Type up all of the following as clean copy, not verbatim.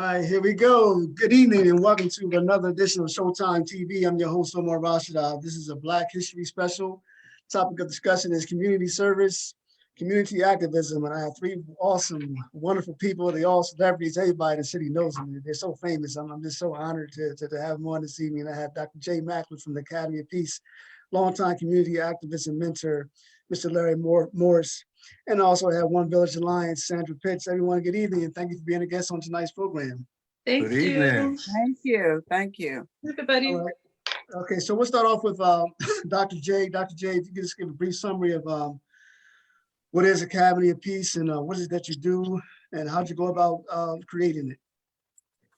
right, here we go. Good evening and welcome to another edition of Showtime TV. I'm your host, Omar Rashada. This is a Black History special. Topic of discussion is community service, community activism, and I have three awesome, wonderful people. They're all celebrities. Everybody in the city knows them. They're so famous. I'm just so honored to have them on this evening. I have Dr. J. Macklin from the Academy of Peace, longtime community activist and mentor, Mr. Larry Morris. And also have One Village Alliance, Chandra Pitts. Everyone, good evening, and thank you for being a guest on tonight's program. Thank Good evening. you. Thank you. Thank you. Everybody. All right. Okay, so we'll start off with Dr. J. Dr. J, if you could just give a brief summary of what is Academy of Peace and what is it that you do and how'd you go about creating it?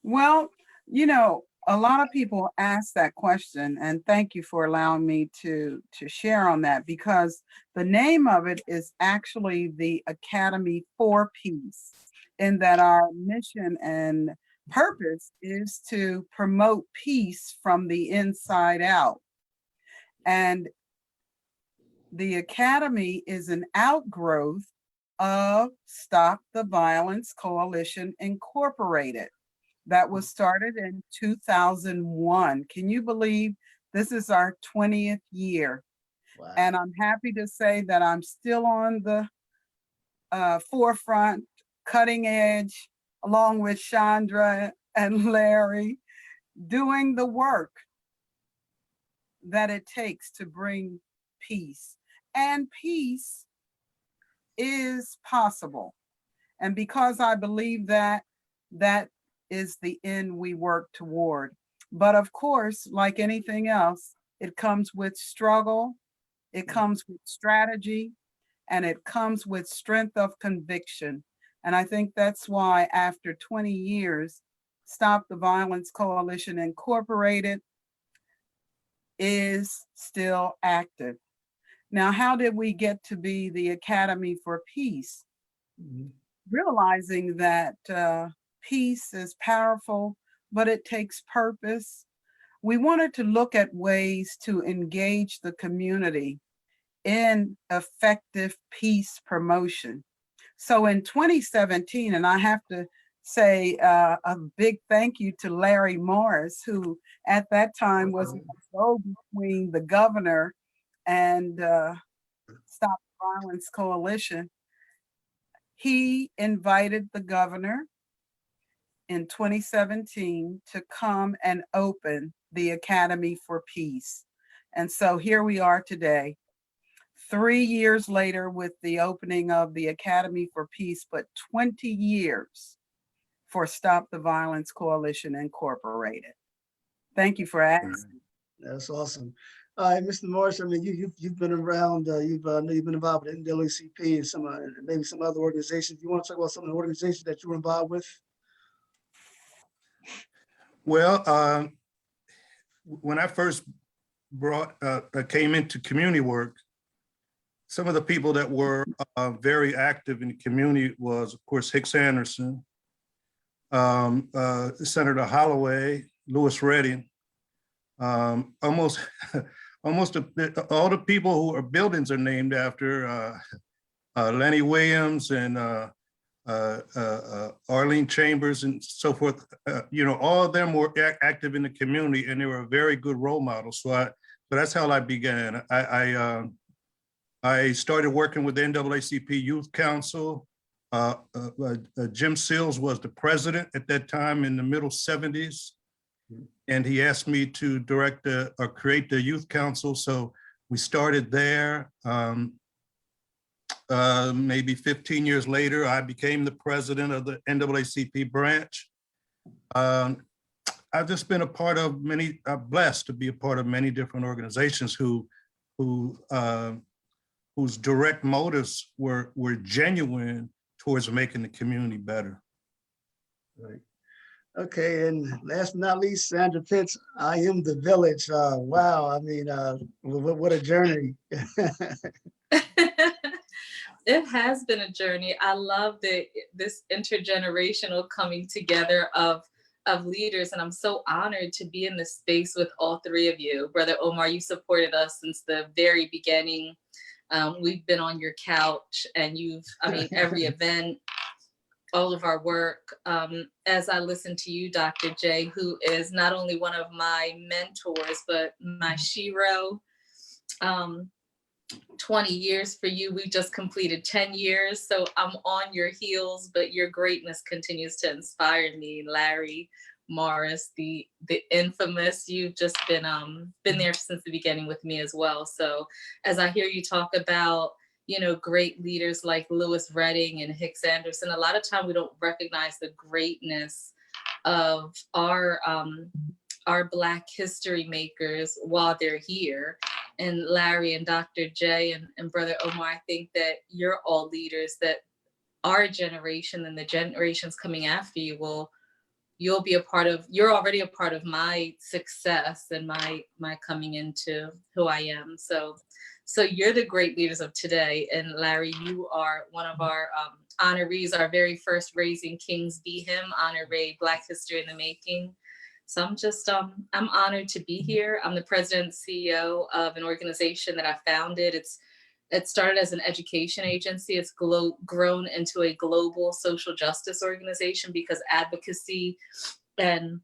Well, you know, a lot of people ask that question, and thank you for allowing me to share on that, because the name of it is actually the Academy for Peace, in that our mission and purpose is to promote peace from the inside out. And the Academy is an outgrowth of Stop the Violence Coalition Incorporated. That was started in 2001. Can you believe this is our 20th year? Wow. And I'm happy to say that I'm still on the forefront, cutting edge, along with Chandra and Larry, doing the work that it takes to bring peace. And peace is possible. And because I believe that, that is the end we work toward. But of course, like anything else, it comes with struggle, it comes with strategy, and it comes with strength of conviction. And I think that's why after 20 years, Stop the Violence Coalition Incorporated is still active. Now, how did we get to be the Academy for Peace? Mhm. Realizing that peace is powerful, but it takes purpose. We wanted to look at ways to engage the community in effective peace promotion. So in 2017, and I have to say a big thank you to Larry Morris, who at that time was the go between the governor and Stop the Violence Coalition. He invited the governor in 2017 to come and open the Academy for Peace. And so here we are today, 3 years later with the opening of the Academy for Peace, but 20 years for Stop the Violence Coalition Incorporated. Thank you for asking. That's awesome. All right, Mr. Morris, I mean, you've been around, you've been involved with NAACP and some maybe some other organizations. You want to talk about some of the organizations that you were involved with? Well, when I first came into community work, some of the people that were very active in the community was, of course, Hicks Anderson, Senator Holloway, Lewis Redding, almost all the people who are buildings are named after Lenny Williams and Arlene Chambers and so forth. You know, all of them were active in the community, and they were very good role models. So that's how I began. I started working with the NAACP Youth Council. Jim Seals was the president at that time in the middle 70s. And he asked me to direct or create the Youth Council. So we started there. Maybe 15 years later, I became the president of the NAACP branch. I've just been a part of many, blessed to be a part of many different organizations whose direct motives were genuine towards making the community better. Right. Okay, and last but not least, Chandra Pitts, I Am the Village. Wow, I mean, what a journey. It has been a journey. I love this intergenerational coming together of leaders, and I'm so honored to be in this space with all three of you. Brother Omar, you supported us since the very beginning. We've been on your couch, and every event, all of our work. As I listen to you, Dr. J, who is not only one of my mentors, but my shero. 20 years for you. We just completed 10 years. So I'm on your heels, but your greatness continues to inspire me. Larry Morris, the infamous, you've just been there since the beginning with me as well. So as I hear you talk about, you know, great leaders like Lewis Redding and Hicks Anderson, a lot of time we don't recognize the greatness of our Black history makers while they're here. And Larry and Dr. J and Brother Omar, I think that you're all leaders that our generation and the generations coming after you you'll be a part of, you're already a part of my success and my coming into who I am. So you're the great leaders of today. And Larry, you are one of our honorees, our very first Raising Kings Be Him honoree, Black History in the Making. So I'm just, I'm honored to be here. I'm the president and CEO of an organization that I founded. It started as an education agency. It's grown into a global social justice organization because advocacy and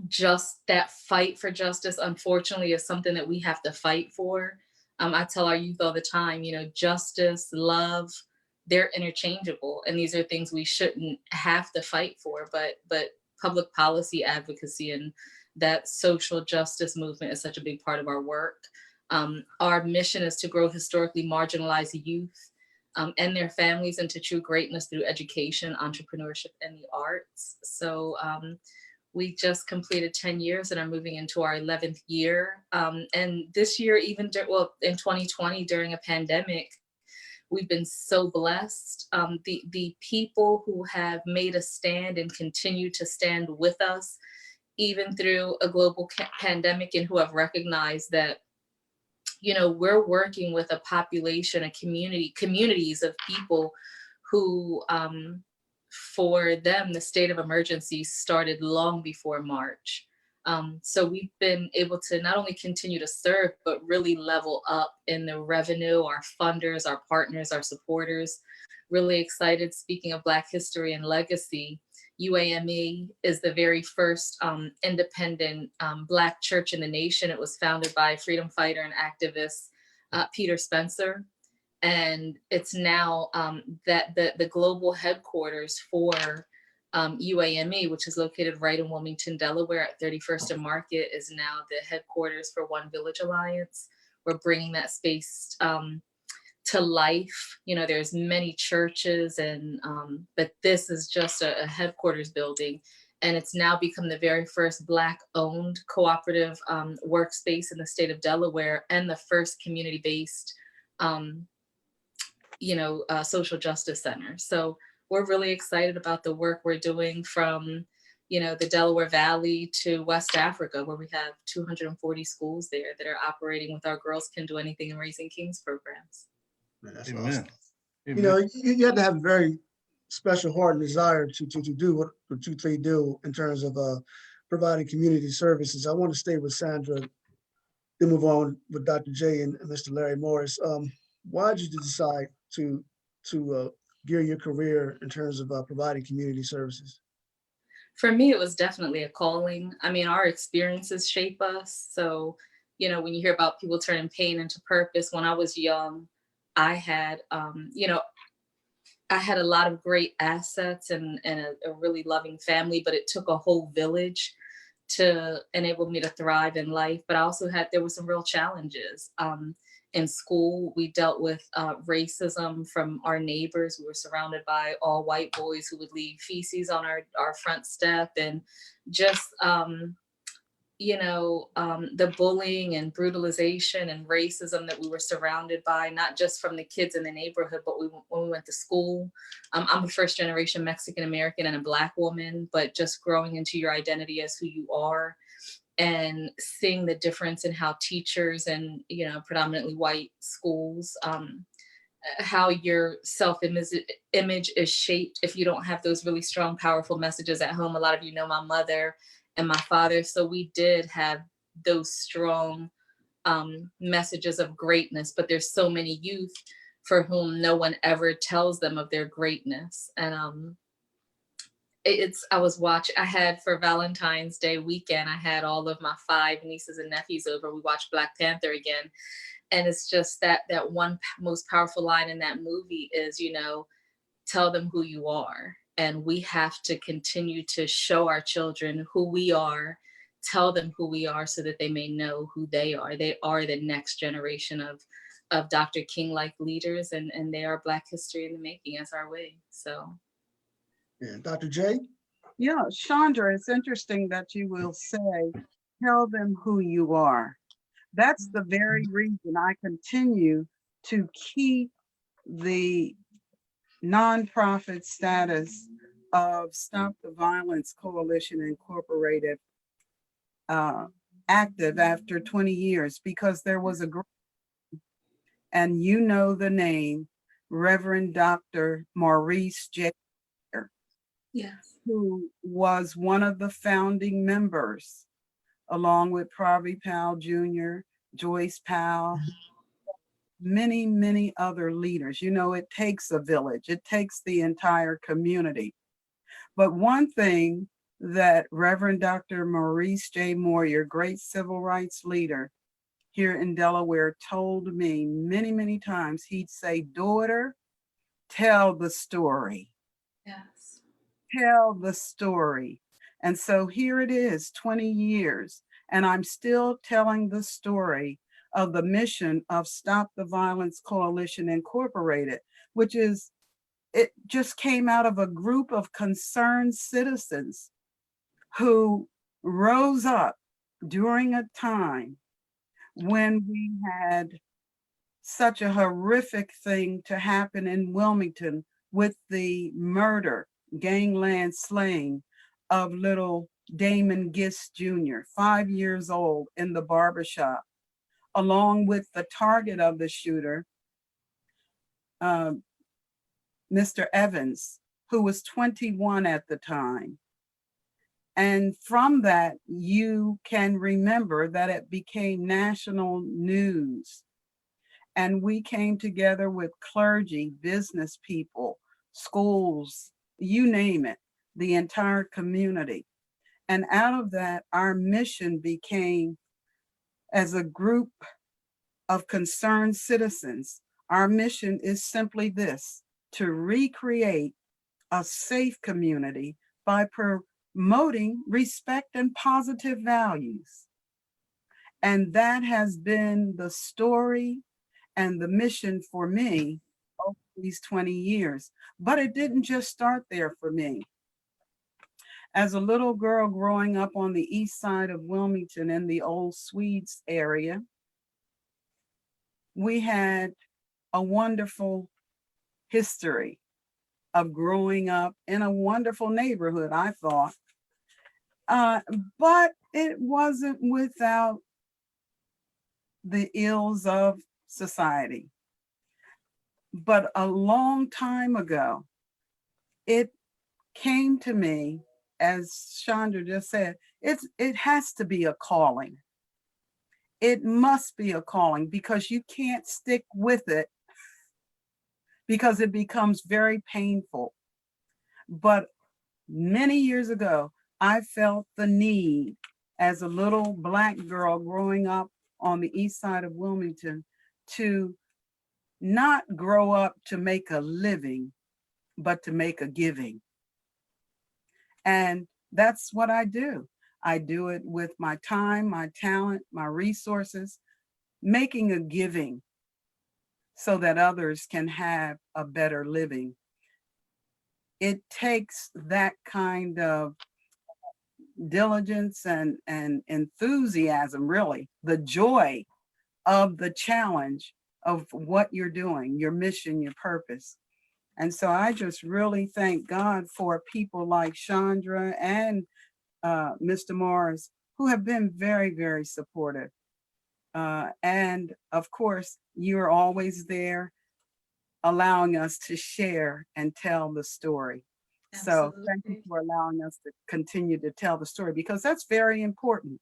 just that fight for justice, unfortunately, is something that we have to fight for. I tell our youth all the time, you know, justice, love, they're interchangeable. And these are things we shouldn't have to fight for, but public policy advocacy and that social justice movement is such a big part of our work. Our mission is to grow historically marginalized youth and their families into true greatness through education, entrepreneurship, and the arts. So we just completed 10 years and are moving into our 11th year. And this year, even in 2020, during a pandemic, we've been so blessed. The people who have made a stand and continue to stand with us, even through a global pandemic, and who have recognized that, you know, we're working with a population, communities of people who, for them, the state of emergency started long before March. So we've been able to not only continue to serve, but really level up in the revenue, our funders, our partners, our supporters. Really excited. Speaking of Black history and legacy, UAME is the very first independent Black church in the nation. It was founded by freedom fighter and activist Peter Spencer. And it's now that the global headquarters for UAME, which is located right in Wilmington, Delaware at 31st and Market, is now the headquarters for One Village Alliance. We're bringing that space to life. You know, there's many churches, and but this is just a headquarters building, and it's now become the very first Black-owned cooperative workspace in the state of Delaware, and the first community-based, social justice center. So we're really excited about the work we're doing from, you know, the Delaware Valley to West Africa, where we have 240 schools there that are operating with our Girls Can Do Anything and Raising Kings programs. Man, that's Amen. awesome. Amen. You know, you have to have a very special heart and desire to do what you three do in terms of providing community services. I want to stay with Sandra, then move on with Dr. J and Mr. Larry Morris. Why did you decide to gear your career in terms of providing community services? For me, it was definitely a calling. I mean, our experiences shape us. So, you know, when you hear about people turning pain into purpose, when I was young, I had, I had a lot of great assets and a really loving family, but it took a whole village to enable me to thrive in life. But I also there were some real challenges. In school, we dealt with racism from our neighbors. We were surrounded by all white boys who would leave feces on our front step, and just, the bullying and brutalization and racism that we were surrounded by, not just from the kids in the neighborhood, but when we went to school. I'm a first generation Mexican American and a Black woman, but just growing into your identity as who you are, and seeing the difference in how teachers and, you know, predominantly white schools, how your self-image is shaped if you don't have those really strong, powerful messages at home. A lot of you know my mother and my father, so we did have those strong messages of greatness, but there's so many youth for whom no one ever tells them of their greatness. And I was watching, I had for Valentine's Day weekend, I had all of my 5 nieces and nephews over. We watched Black Panther again. And it's just that one most powerful line in that movie is, tell them who you are. And we have to continue to show our children who we are, tell them who we are so that they may know who they are. They are the next generation of Dr. King-like leaders, and they are Black history in the making as our way. So. Yeah, Dr. J? Yeah, Chandra, it's interesting that you will say, tell them who you are. That's the very reason I continue to keep the nonprofit status of Stop the Violence Coalition Incorporated active after 20 years, because there was a group, and you know the name, Reverend Dr. Maurice J. Yes. Who was one of the founding members, along with Harvey Powell Jr., Joyce Powell, many, many other leaders. It takes a village. It takes the entire community. But one thing that Reverend Dr. Maurice J. Moyer, great civil rights leader here in Delaware, told me many, many times, he'd say, daughter, tell the story. Yes. Tell the story. And so here it is, 20 years, and I'm still telling the story of the mission of Stop the Violence Coalition Incorporated, which is, it just came out of a group of concerned citizens who rose up during a time when we had such a horrific thing to happen in Wilmington with the murder, gangland slaying of little Damon Gist Jr., 5 years old, in the barbershop, along with the target of the shooter, Mr. Evans, who was 21 at the time. And from that, you can remember that it became national news. And we came together with clergy, business people, schools, you name it, the entire community. And out of that, our mission became, as a group of concerned citizens, our mission is simply this: to recreate a safe community by promoting respect and positive values. And that has been the story and the mission for me over these 20 years. But it didn't just start there for me. As a little girl growing up on the east side of Wilmington in the old Swedes area, we had a wonderful history of growing up in a wonderful neighborhood, I thought. But it wasn't without the ills of society. But a long time ago, it came to me, as Chandra just said, it has to be a calling. It must be a calling, because you can't stick with it because it becomes very painful. But many years ago, I felt the need, as a little Black girl growing up on the east side of Wilmington, to not grow up to make a living, but to make a giving. And that's what I do. I do it with my time, my talent, my resources, making a giving so that others can have a better living. It takes that kind of diligence and enthusiasm, really, the joy of the challenge of what you're doing, your mission, your purpose. And so I just really thank God for people like Chandra and Mr. Morris, who have been very, very supportive. And of course, you're always there allowing us to share and tell the story. Absolutely. So thank you for allowing us to continue to tell the story, because that's very important.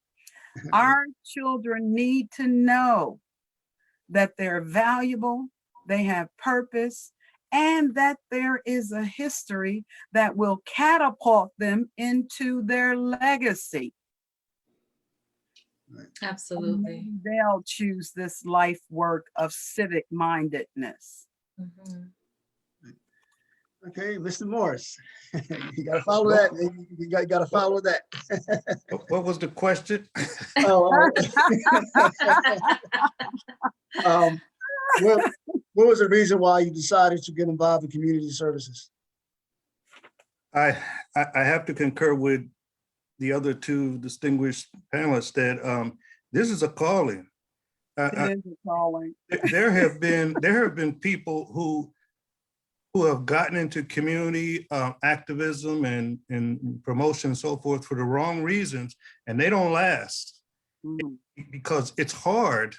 Our children need to know that they're valuable, they have purpose, and that there is a history that will catapult them into their legacy. Absolutely. And they'll choose this life work of civic mindedness. Mhm. Okay, Mr. Morris, you gotta follow that. You gotta follow that. What was the question? Oh, um, what was the reason why you decided to get involved in community services? I have to concur with the other two distinguished panelists that this is a calling. It is a calling. There have been people who have gotten into community activism and promotion and so forth for the wrong reasons, and they don't last because it's hard.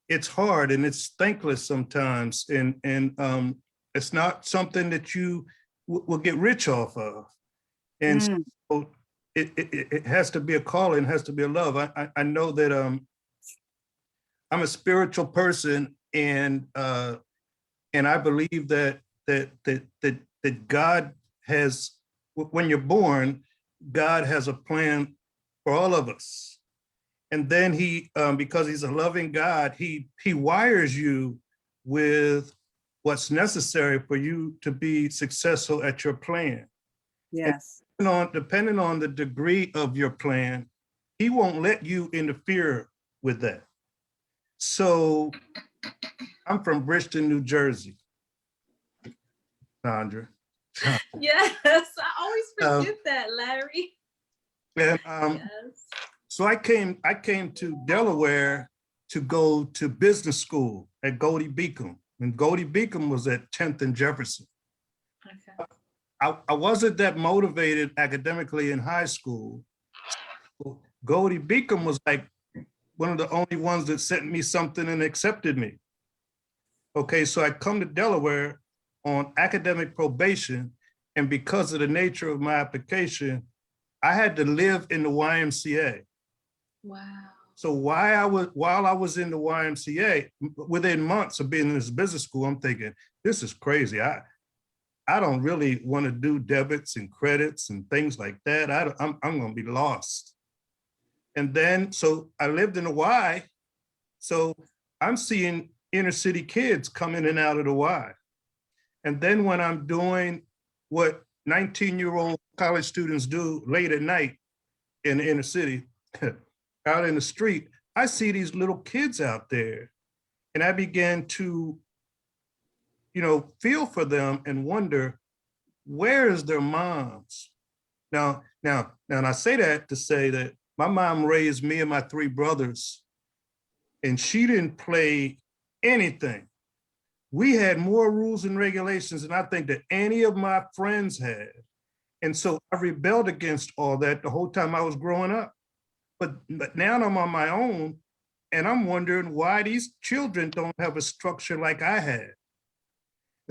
It's hard and it's thankless sometimes, and it's not something that you will get rich off of. And so it has to be a calling, it has to be a love. I know that I'm a spiritual person, and I believe that God has, when you're born, God has a plan for all of us. And then he, because he's a loving God, he wires you with what's necessary for you to be successful at your plan. Yes. And depending on the degree of your plan, he won't let you interfere with that. So I'm from Bridgeton, New Jersey. Chandra. Yes, I always forget that, Larry. And Yes. so I came to Delaware to go to business school at Goldie Beacom. And Goldie Beacom was at 10th and Jefferson. Okay. I wasn't that motivated academically in high school. Goldie Beacom was like one of the only ones that sent me something and accepted me. Okay, so I come to Delaware on academic probation, and because of the nature of my application, I had to live in the YMCA. Wow. So while I was in the YMCA, within months of being in this business school, I'm thinking, this is crazy. I don't really want to do debits and credits and things like that. I'm going to be lost. And then, so I lived in the Y. So I'm seeing inner city kids come in and out of the Y. And then when I'm doing what 19-year-old college students do late at night in the inner city, out in the street, I see these little kids out there. And I began to, feel for them and wonder, where is their moms? Now, and I say that to say that my mom raised me and my three brothers, and she didn't play anything. We had more rules and regulations than I think that any of my friends had. And so I rebelled against all that the whole time I was growing up. But now I'm on my own, and I'm wondering why these children don't have a structure like I had.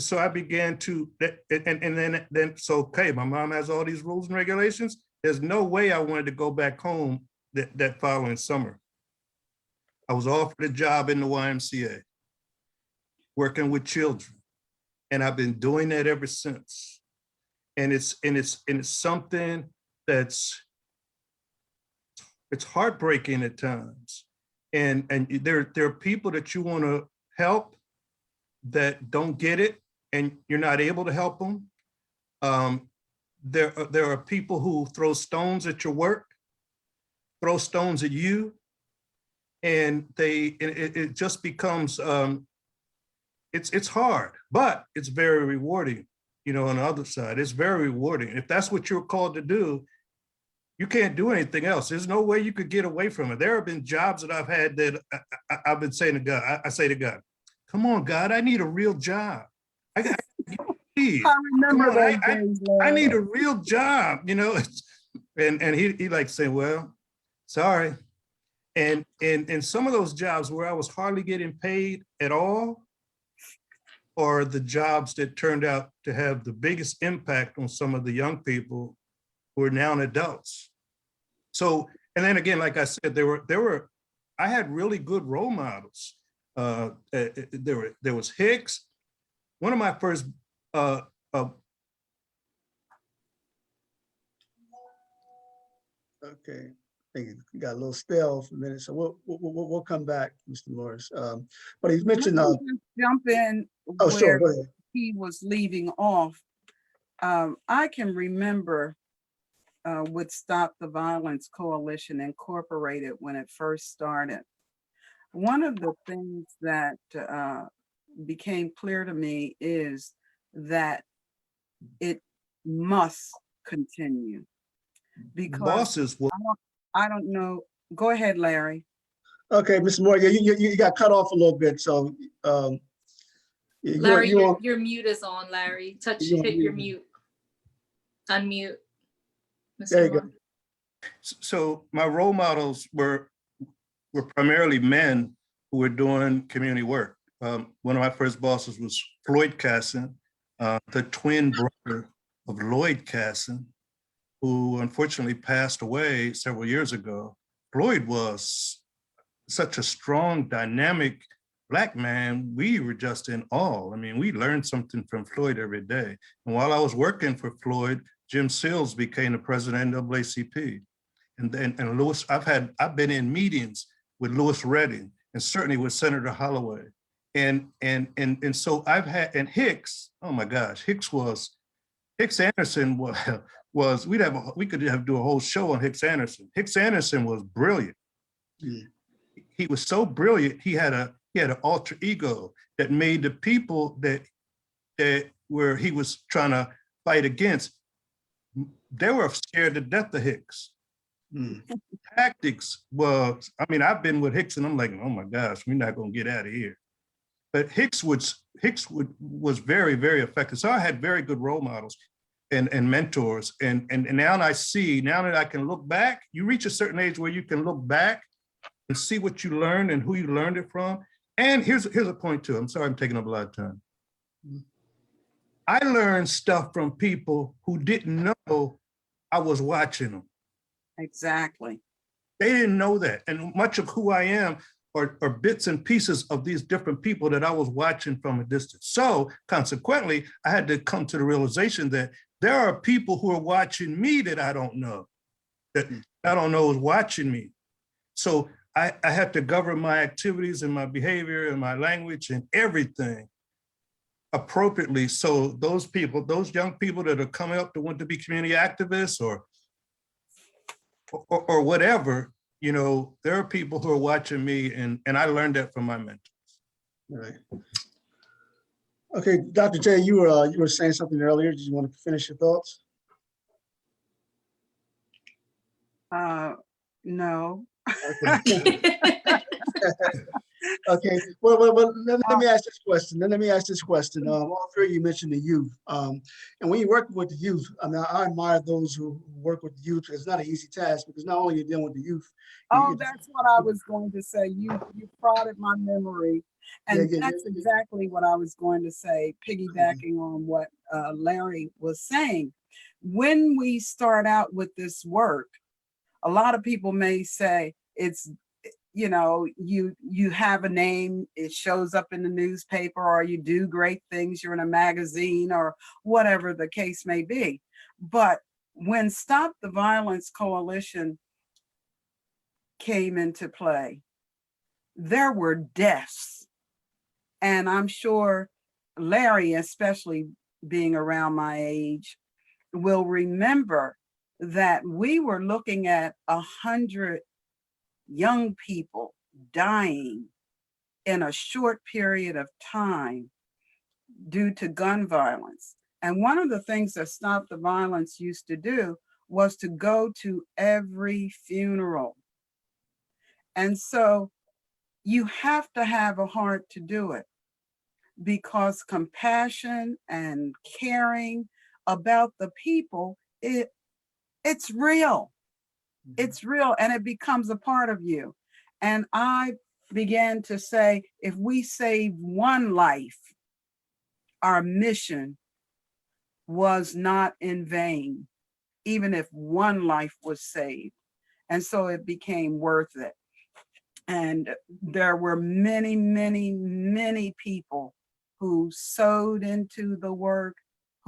So I began to, and then so, okay, my mom has all these rules and regulations. There's no way I wanted to go back home that following summer. I was offered a job in the YMCA, working with children. And I've been doing that ever since. And it's something that's, it's heartbreaking at times. And there are people that you want to help that don't get it, and you're not able to help them. There are people who throw stones at your work, throw stones at you, and it just becomes, it's hard, but it's very rewarding. On the other side, it's very rewarding. If that's what you're called to do, you can't do anything else. There's no way you could get away from it. There have been jobs that I've had that I've been saying to God, I say to God, come on, God, I need a real job. I remember those days, I need a real job, and he like saying, well, sorry. And some of those jobs where I was hardly getting paid at all are the jobs that turned out to have the biggest impact on some of the young people who are now adults. So, and then again, like I said, I had really good role models. There was Hicks. One of my first uh, uh, Okay, I think you got a little stale for a minute, so we'll come back, Mr. Morris. But he's Let mentioned, me just jump in oh, sure, where go ahead. he was leaving off. I can remember with Stop the Violence Coalition Incorporated when it first started. One of the things that became clear to me is that it must continue because bosses will, I don't know. Go ahead, Larry. Okay, Mr. Moore, yeah, you got cut off a little bit, so Larry, you're on. your mute is on, Larry. You're on Hit your mute. mute. Unmute, There you Mr. go. Moore. so my role models were primarily men who were doing community work. One of my first bosses was Floyd Casson, the twin brother of Lloyd Casson, who unfortunately passed away several years ago. Floyd was such a strong, dynamic Black man. We were just in awe. I mean, we learned something from Floyd every day. And while I was working for Floyd, Jim Seals became the president of NAACP. And Lewis, I've been in meetings with Louis Redding and certainly with Senator Holloway. And so I've had, and Hicks, oh my gosh, Hicks Anderson was we could do a whole show on Hicks Anderson. Hicks Anderson was brilliant. Mm. He was so brilliant. He had an alter ego that made the people that where he was trying to fight against, they were scared to death of Hicks. Mm. Tactics was, I mean, I've been with Hicks and I'm like, oh my gosh, we're not gonna get out of here. But Hicks was very, very effective. So I had very good role models and mentors. And now that I can look back, you reach a certain age where you can look back and see what you learned and who you learned it from. And here's a point too. I'm sorry I'm taking up a lot of time. I learned stuff from people who didn't know I was watching them. Exactly. They didn't know that. And much of who I am are bits and pieces of these different people that I was watching from a distance. So consequently, I had to come to the realization that there are people who are watching me that I don't know is watching me. So I have to govern my activities and my behavior and my language and everything appropriately. So those people, those young people that are coming up to want to be community activists or whatever, you know, there are people who are watching me, and I learned that from my mentors. Right. Okay, Dr. J, you were saying something earlier. Did you want to finish your thoughts? No. Okay. Okay. Well, let me ask this question. All three of you mentioned the youth. And when you work with the youth, I mean, I admire those who work with the youth. It's not an easy task because not only are you dealing with the youth. Oh, that's what I was going to say. You prodded my memory. And that's exactly what I was going to say, piggybacking on what Larry was saying. When we start out with this work, a lot of people may say it's, you know, you have a name, it shows up in the newspaper, or you do great things, you're in a magazine or whatever the case may be. But when Stop the Violence Coalition came into play, there were deaths. And I'm sure Larry, especially being around my age, will remember that we were looking at 100 young people dying in a short period of time due to gun violence. And one of the things that Stop the Violence used to do was to go to every funeral. And so you have to have a heart to do it, because compassion and caring about the people, it's real. It's real, and it becomes a part of you. And I began to say, if we save one life, our mission was not in vain, even if one life was saved. And so it became worth it. And there were many, many, many people who sewed into the work,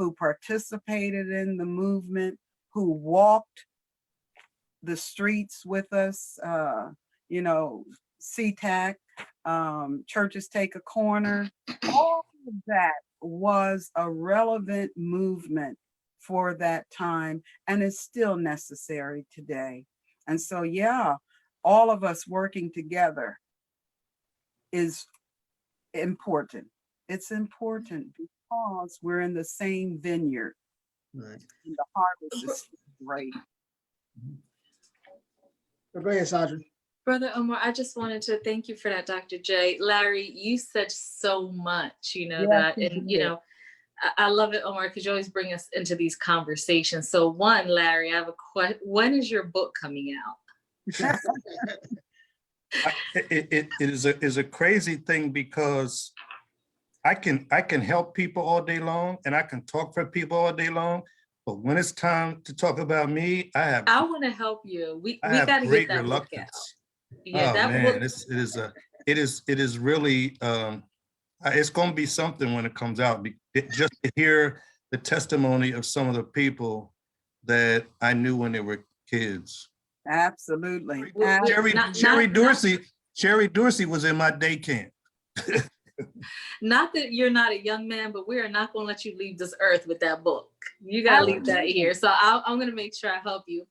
who participated in the movement, who walked the streets with us, you know, CTAC, Churches Take a Corner. All of that was a relevant movement for that time and is still necessary today. And so, yeah, all of us working together is important. It's important because we're in the same vineyard. Right. And the harvest is great. Go ahead, Sandra. Brother Omar, I just wanted to thank you for that, Dr. J. Larry, you said so much, you know, Yes, that, and, you know, I love it, Omar, because you always bring us into these conversations. So one, Larry, I have a question. When is your book coming out? It is a crazy thing because I can help people all day long and I can talk for people all day long, but when it's time to talk about me, I want to help you. We have got to great get that book out. reluctance. Yeah, Oh that man, book. it is really it's going to be something when it comes out. Just to hear the testimony of some of the people that I knew when they were kids. Absolutely. Sherry Dorsey was in my day camp. Not that you're not a young man, but we are not going to let you leave this earth with that book. You got to leave that here. So I'm going to make sure I help you.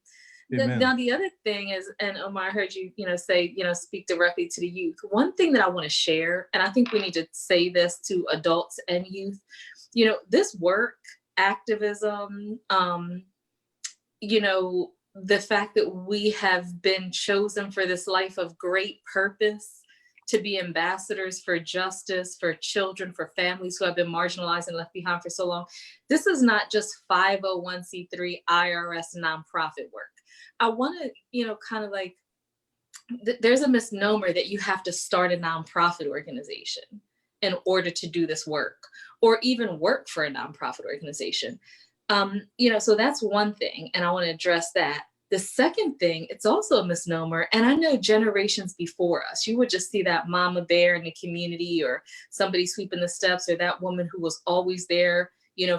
Now, the other thing is, and Omar, I heard you, say, speak directly to the youth. One thing that I want to share, and I think we need to say this to adults and youth, this work, activism, the fact that we have been chosen for this life of great purpose to be ambassadors for justice, for children, for families who have been marginalized and left behind for so long. This is not just 501c3 IRS nonprofit work. I want to, kind of like, there's a misnomer that you have to start a nonprofit organization in order to do this work, or even work for a nonprofit organization. So that's one thing, and I want to address that. The second thing, it's also a misnomer, and I know generations before us, you would just see that mama bear in the community, or somebody sweeping the steps, or that woman who was always there,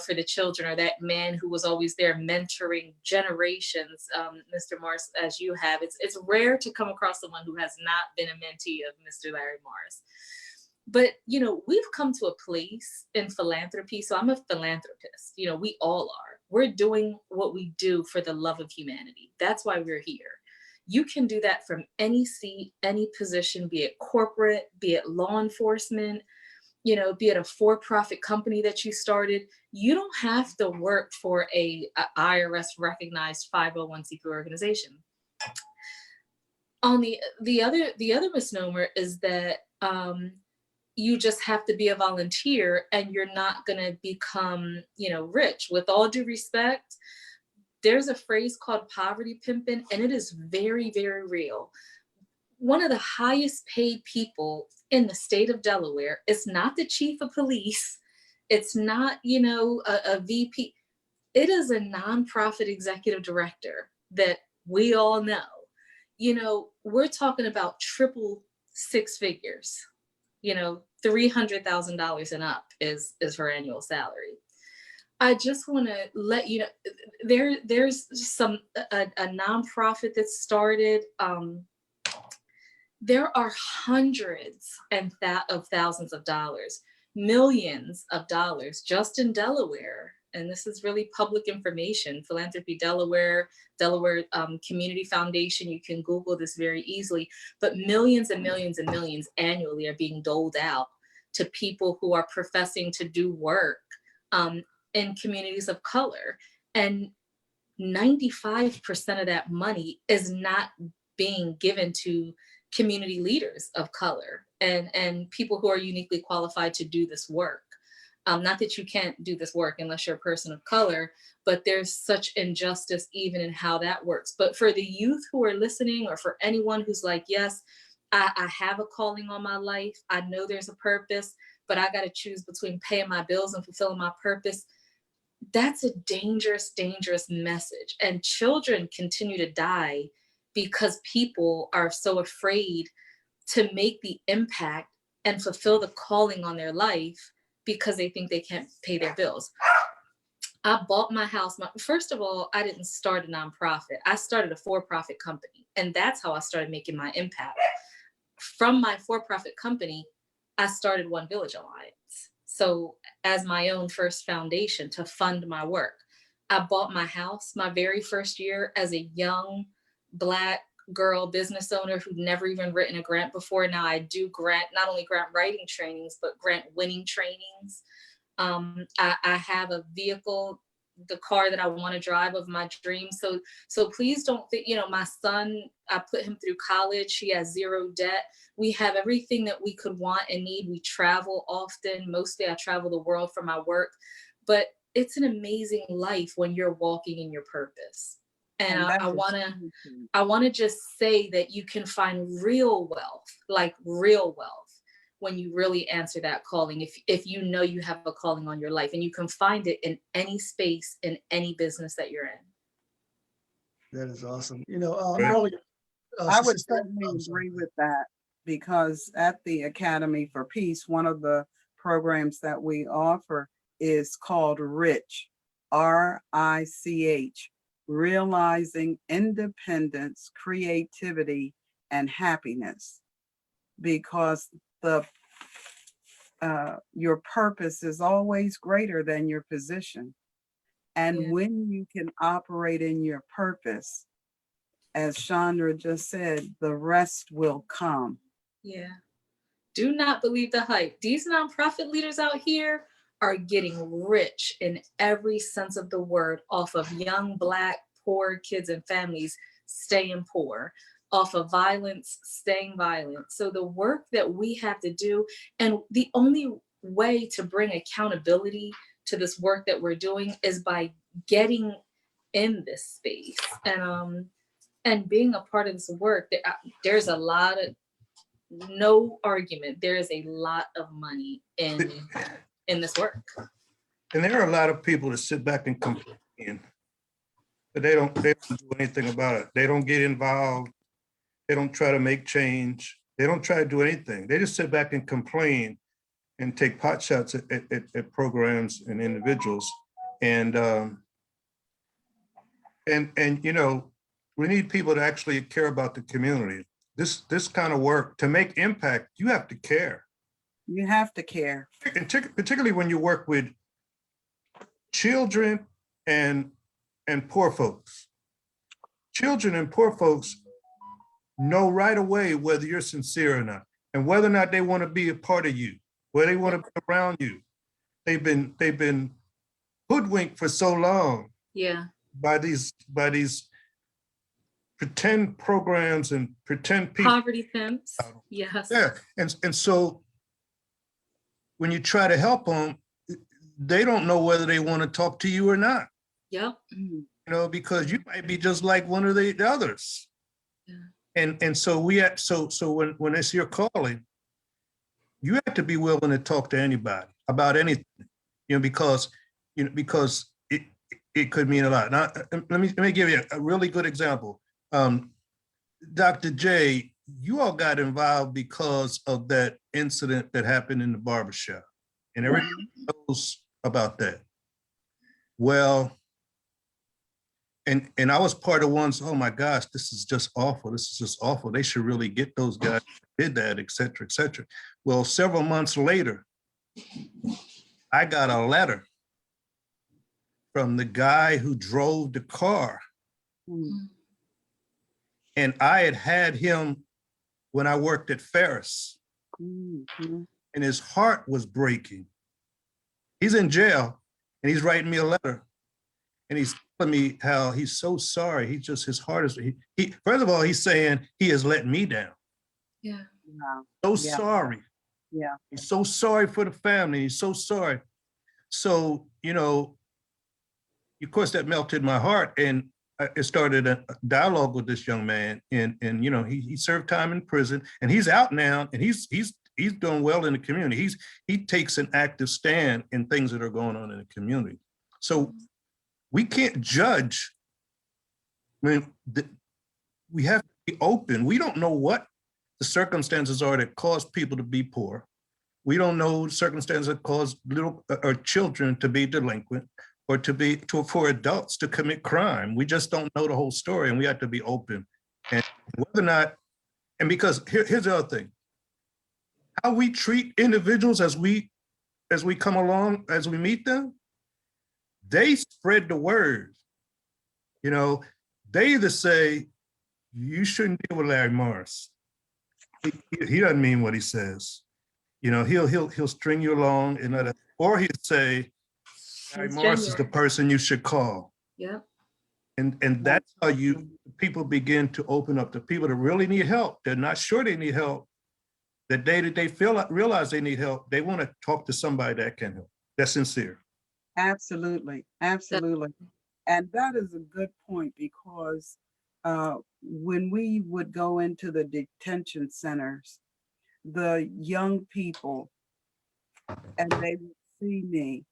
for the children, or that man who was always there mentoring generations, Mr. Morris, as you have. It's rare to come across someone who has not been a mentee of Mr. Larry Morris. But, we've come to a place in philanthropy. So I'm a philanthropist, we all are. We're doing what we do for the love of humanity. That's why we're here. You can do that from any seat, any position, be it corporate, be it law enforcement, be it a for-profit company that you started. You don't have to work for a IRS recognized 501c3 organization. On the other misnomer is that you just have to be a volunteer and you're not going to become, rich. With all due respect, there's a phrase called poverty pimping, and it is very, very real. One of the highest paid people in the state of Delaware is not the chief of police. It's not, a VP. It is a nonprofit executive director that we all know. We're talking about triple six figures. $300,000 and up is her annual salary. I just want to let you know, there's a nonprofit that started. There are hundreds of thousands of dollars, millions of dollars just in Delaware. And this is really public information. Philanthropy Delaware Community Foundation. You can Google this very easily, but millions and millions and millions annually are being doled out to people who are professing to do work in communities of color. And 95% of that money is not being given to community leaders of color and people who are uniquely qualified to do this work. Not that you can't do this work unless you're a person of color, but there's such injustice even in how that works. But for the youth who are listening, or for anyone who's like, yes, I have a calling on my life. I know there's a purpose, but I got to choose between paying my bills and fulfilling my purpose. That's a dangerous, dangerous message. And children continue to die because people are so afraid to make the impact and fulfill the calling on their life because they think they can't pay their bills. I bought my house. First of all, I didn't start a nonprofit. I started a for-profit company, and that's how I started making my impact. From my for-profit company, I started One Village Alliance. So as my own first foundation to fund my work, I bought my house my very first year as a young Black girl business owner who'd never even written a grant before. Now I do not only grant writing trainings, but grant winning trainings. I have a vehicle, the car that I want to drive of my dreams. So please don't think, my son, I put him through college. He has zero debt. We have everything that we could want and need. We travel often. Mostly I travel the world for my work, but it's an amazing life when you're walking in your purpose. And I want to just say that you can find real wealth, like real wealth, when you really answer that calling, if you know you have a calling on your life, and you can find it in any space, in any business that you're in. That is awesome. Right. Earlier, I would Sister Steph- certainly I'm sorry. agree with that, because at the Academy for Peace, one of the programs that we offer is called RICH, RICH, Realizing Independence, Creativity, and Happiness, because your purpose is always greater than your position. And Yeah. when you can operate in your purpose, as Chandra just said, the rest will come. Yeah. Do not believe the hype. These nonprofit leaders out here are getting rich in every sense of the word off of young Black poor kids and families staying poor, off of violence, staying violent. So the work that we have to do, and the only way to bring accountability to this work that we're doing is by getting in this space and being a part of this work. There's a lot of, no argument, there is a lot of money in this work. And there are a lot of people that sit back and complain, but they don't do anything about it. They don't get involved. They don't try to make change. They don't try to do anything. They just sit back and complain and take pot shots at programs and individuals. And we need people to actually care about the community. This kind of work, to make impact, you have to care. You have to care. And particularly when you work with children and poor folks. Children and poor folks know right away whether you're sincere or not, and whether or not they want to be a part of you, whether they want to be around you. They've been hoodwinked for so long. Yeah. By these pretend programs and pretend people. Poverty pimps. Yes. Yeah, and so when you try to help them, they don't know whether they want to talk to you or not. Yep. Because you might be just like one of the others. Yeah. And so when it's your calling, you have to be willing to talk to anybody about anything, because it could mean a lot. Now, let me give you a really good example. Dr. J, you all got involved because of that incident that happened in the barbershop, and everybody knows about that. Well, and I was part of ones, oh my gosh, this is just awful. This is just awful. They should really get those guys who did that, et cetera, et cetera. Well, several months later, I got a letter from the guy who drove the car. And I had him when I worked at Ferris. And his heart was breaking. He's in jail and he's writing me a letter. And he's telling me how he's so sorry. His heart is, he first of all, he's saying he has let me down. Yeah. So sorry. Yeah. He's so sorry for the family. He's so sorry. So, of course, that melted my heart, and I started a dialogue with this young man, and he served time in prison, and he's out now, and he's doing well in the community. He takes an active stand in things that are going on in the community. So we can't judge. I mean, we have to be open. We don't know what the circumstances are that cause people to be poor. We don't know circumstances that cause little or children to be delinquent, or for adults to commit crime. We just don't know the whole story, and we have to be open. And whether or not, and because here's the other thing, how we treat individuals as we come along, as we meet them, they spread the word. You know, they either say, you shouldn't deal with Larry Morris. He doesn't mean what he says. You know, he'll string you along, or he'll say, Larry Morris is the person you should call. Yeah. And that's how people begin to open up to people that really need help. They're not sure they need help. The day that they realize they need help, they want to talk to somebody that can help. That's sincere. Absolutely, absolutely. And that is a good point, because when we would go into the detention centers, the young people, and they would see me,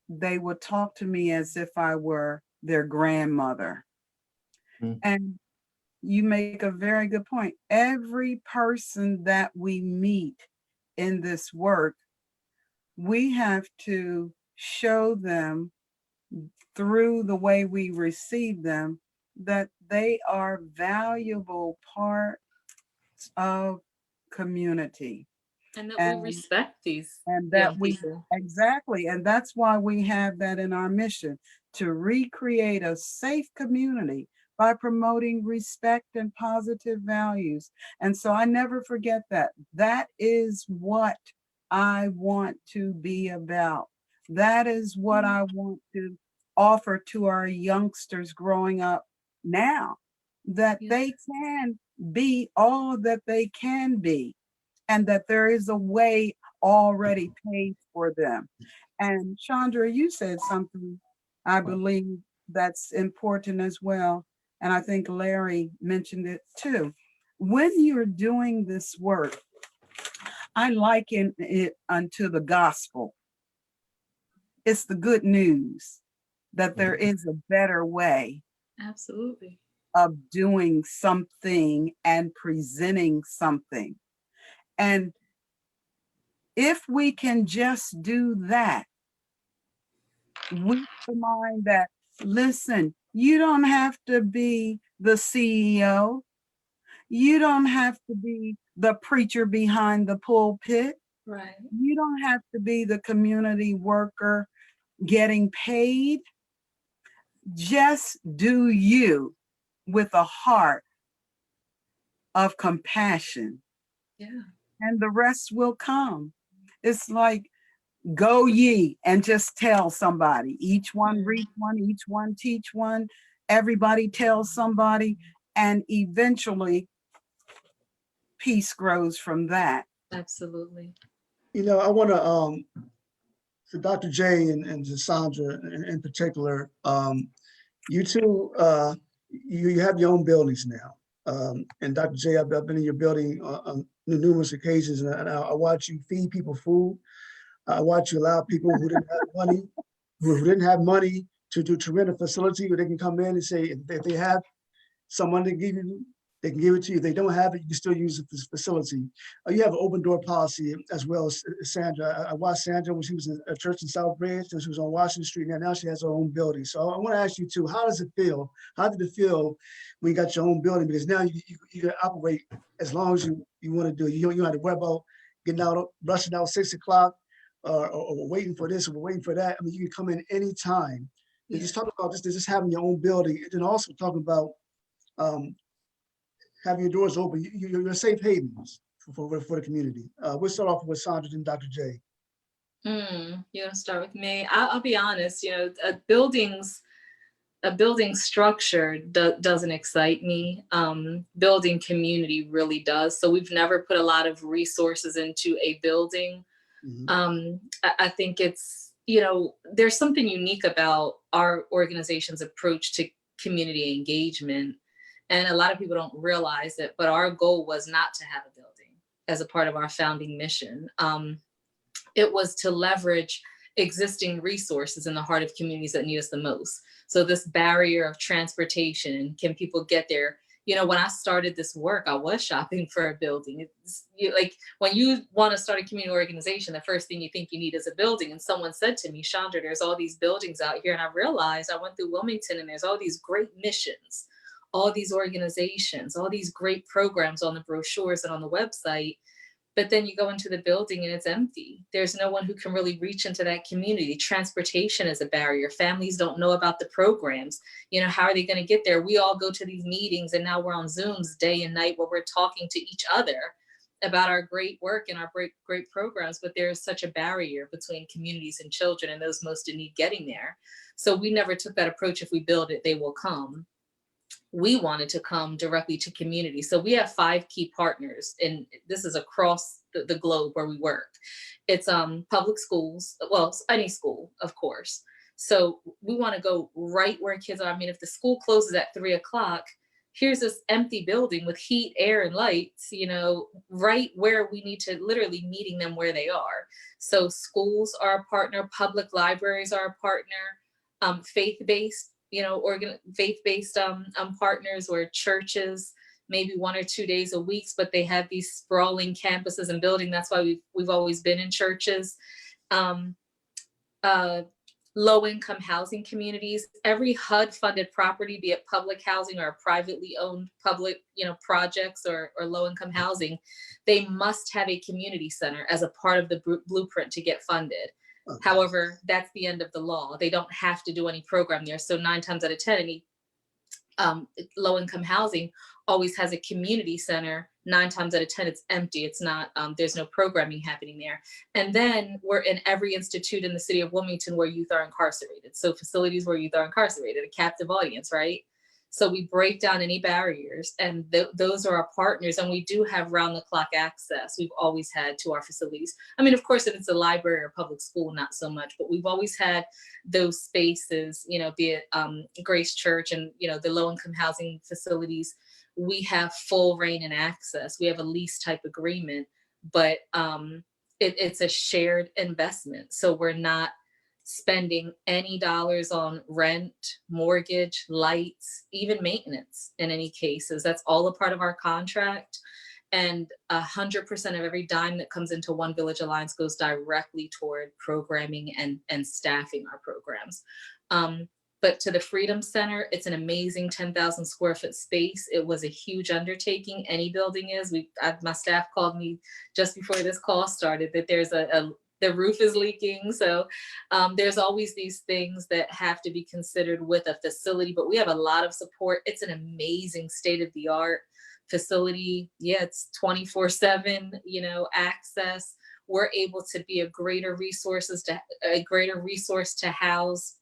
they would talk to me as if I were their grandmother. And you make a very good point. Every person that we meet in this work, we have to show them through the way we receive them that they are valuable parts of community. And that we respect these and that young we people. Exactly. And that's why we have that in our mission, to recreate a safe community by promoting respect and positive values. And so I never forget that. That is what I want to be about. That is what I want to offer to our youngsters growing up now, that they can be all that they can be, and that there is a way already paid for them. And Chandra, you said something, I believe, that's important as well. And I think Larry mentioned it too. When you're doing this work, I liken it unto the gospel. It's the good news that there is a better way. Absolutely. Of doing something and presenting something. And if we can just do that, with the mind that, listen, you don't have to be the CEO. You don't have to be the preacher behind the pulpit. Right. You don't have to be the community worker getting paid. Just do you with a heart of compassion. Yeah. And the rest will come. It's like, go ye and just tell somebody. Each one reach one, each one teach one. Everybody tells somebody, and eventually peace grows from that. Absolutely. You know, I want to Dr. J and to Sandra in particular, you two, you have your own buildings now. And Dr. J, I've been in your building on numerous occasions, and I watch you feed people food. I watch you allow people who didn't have money, who didn't have money to rent a facility where they can come in and say, if they have someone to give you, they can give it to you. If they don't have it, you can still use this facility. You have an open door policy as well as Sandra. I watched Sandra when she was in a church in Southbridge, and she was on Washington Street. Now she has her own building. So I want to ask you too, how does it feel? How did it feel when you got your own building? Because now you can operate as long as you want to do it. You don't have to worry about getting out, rushing out 6 o'clock or waiting for this or waiting for that. I mean, you can come in anytime. Yeah. Just talk about just having your own building, and then also talking about having your doors open. You're safe havens for the community. We'll start off with Sandra and Dr. J. You want to start with me? I'll be honest, you know, a building structure doesn't excite me. Building community really does. So we've never put a lot of resources into a building. I think it's, you know, there's something unique about our organization's approach to community engagement. And a lot of people don't realize it, but our goal was not to have a building as a part of our founding mission. It was to leverage existing resources in the heart of communities that need us the most. So this barrier of transportation, can people get there, when I started this work, I was shopping for a building. Like when you want to start a community organization, the first thing you think you need is a building. And someone said to me, Chandra, there's all these buildings out here. And I realized, I went through Wilmington, and there's all these great missions, all these organizations, all these great programs on the brochures and on the website. But then you go into the building and it's empty. There's no one who can really reach into that community. Transportation is a barrier. Families don't know about the programs. How are they going to get there? We all go to these meetings, and now we're on Zooms day and night where we're talking to each other about our great work and our great programs. But there's such a barrier between communities and children and those most in need getting there. So we never took that approach. If we build it, they will come. We wanted to come directly to community. So we have 5 key partners, and this is across the globe where we work. It's public schools, well, any school, of course. So we want to go right where kids are. I mean, if the school closes at 3 o'clock, here's this empty building with heat, air, and lights, right where we need to, literally meeting them where they are. So schools are a partner, public libraries are a partner, faith-based faith-based partners, or churches, maybe 1 or 2 days a week, but they have these sprawling campuses and buildings. That's why we've always been in churches. Low-income housing communities. Every HUD-funded property, be it public housing or privately owned public, projects or low-income housing, they must have a community center as a part of the blueprint to get funded. Okay. However, that's the end of the law. They don't have to do any program there. So 9 times out of 10, any low-income housing always has a community center. 9 times out of 10, it's empty. It's not, there's no programming happening there. And then we're in every institute in the city of Wilmington where youth are incarcerated. So facilities where youth are incarcerated, a captive audience, right? So we break down any barriers, and those are our partners. And we do have round-the-clock access. We've always had to our facilities. I mean, of course, if it's a library or public school, not so much, but we've always had those spaces, be it Grace Church and, the low-income housing facilities. We have full reign and access. We have a lease type agreement, but it's a shared investment. So we're not spending any dollars on rent, mortgage, lights, even maintenance in any cases. That's all a part of our contract. And 100% of every dime that comes into One Village Alliance goes directly toward programming and staffing our programs. But to the Freedom Center, it's an amazing 10,000 square foot space. It was a huge undertaking. Any building is. My staff called me just before this call started that there's the roof is leaking. So there's always these things that have to be considered with a facility, but we have a lot of support. It's an amazing state-of-the-art facility. Yeah, it's 24/7, access. We're able to be a greater resource to house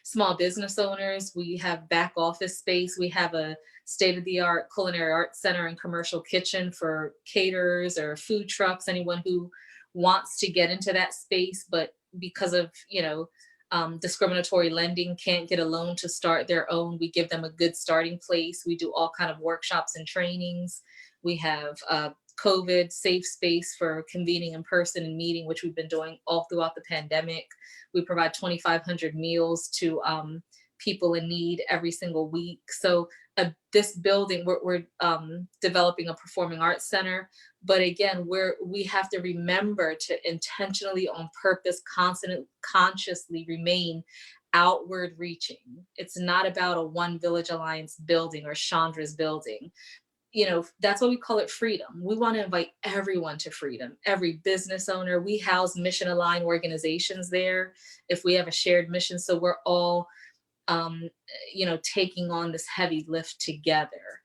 small business owners. We have back office space. We have a state-of-the-art culinary arts center and commercial kitchen for caterers or food trucks, anyone who wants to get into that space, but because of, discriminatory lending, can't get a loan to start their own. We give them a good starting place. We do all kind of workshops and trainings. We have COVID safe space for convening in person and meeting, which we've been doing all throughout the pandemic. We provide 2,500 meals to people in need every single week. So this building, we're developing a performing arts center. But again, we have to remember to intentionally, on purpose, consciously remain outward reaching. It's not about a One Village Alliance building or Chandra's building. That's why we call it freedom. We want to invite everyone to freedom, every business owner. We house mission aligned organizations there if we have a shared mission. So we're all, taking on this heavy lift together.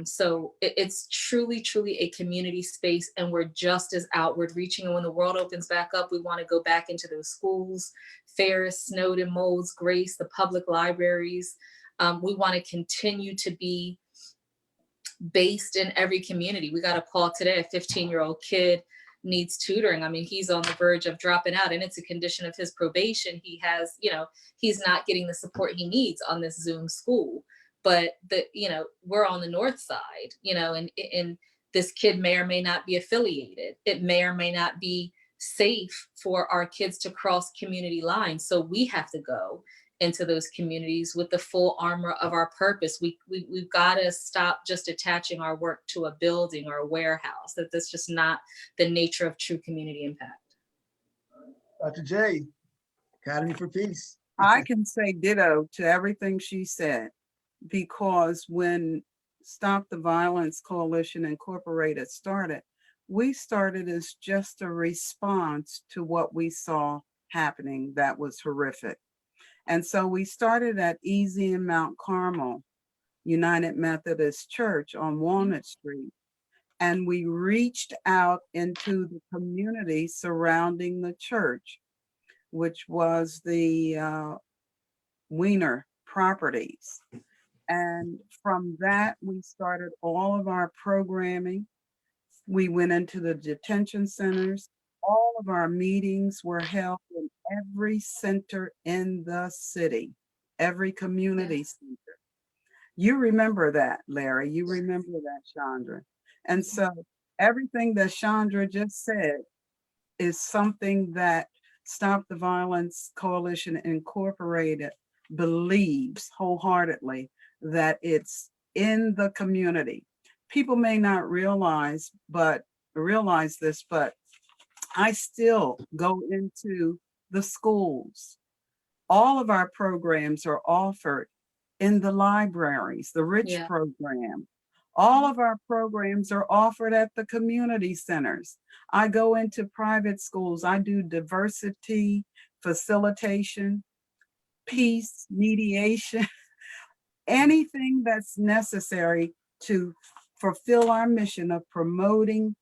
So it's truly, truly a community space, and we're just as outward reaching. And when the world opens back up, we want to go back into those schools, Ferris, Snowden, Moulds, Grace, the public libraries. We want to continue to be based in every community. We got a call today, a 15-year-old kid needs tutoring. I mean, he's on the verge of dropping out, and it's a condition of his probation. He has, he's not getting the support he needs on this Zoom school. But we're on the north side, and this kid may or may not be affiliated. It may or may not be safe for our kids to cross community lines. So we have to go into those communities with the full armor of our purpose. We've got to stop just attaching our work to a building or a warehouse. That's just not the nature of true community impact. Dr. J, Academy for Peace. I can say ditto to everything she said, because when Stop the Violence Coalition Incorporated started, we started as just a response to what we saw happening that was horrific. And so we started at Easy in Mount Carmel United Methodist Church on Walnut Street, and we reached out into the community surrounding the church, which was the Wiener properties. And from that, we started all of our programming. We went into the detention centers. All of our meetings were held in every center in the city, every community center. You remember that, Larry. You remember that, Chandra. And so everything that Chandra just said is something that Stop the Violence Coalition Incorporated believes wholeheartedly, that it's in the community. People may not realize this, but I still go into the schools. All of our programs are offered in the libraries, the Rich program. All of our programs are offered at the community centers. I go into private schools. I do diversity, facilitation, peace, mediation, anything that's necessary to fulfill our mission of promoting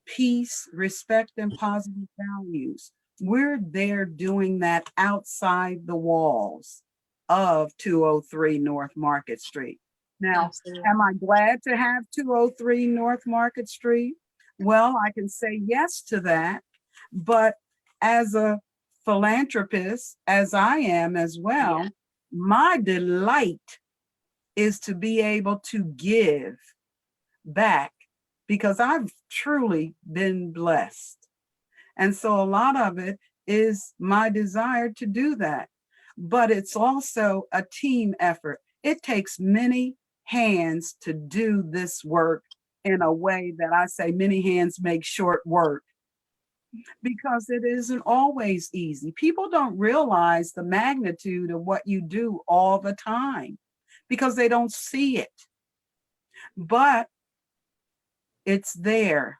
peace, respect, and positive values. We're there doing that outside the walls of 203 North Market Street. Now, Absolutely. am I glad to have 203 North Market Street? Well, I can say yes to that, but as a philanthropist, as I am as well, my delight is to be able to give back, because I've truly been blessed. And so a lot of it is my desire to do that. But it's also a team effort. It takes many hands to do this work in a way that I say many hands make short work, because it isn't always easy. People don't realize the magnitude of what you do all the time because they don't see it. But it's there,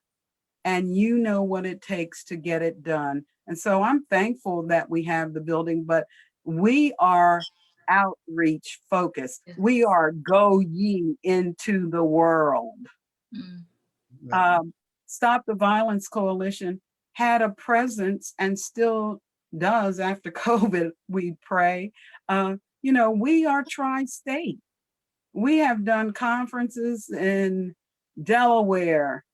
and you know what it takes to get it done. And so I'm thankful that we have the building, but we are outreach focused. We are go ye into the world. Stop the Violence Coalition had a presence and still does after COVID, we pray. We are tri-state. We have done conferences in Delaware,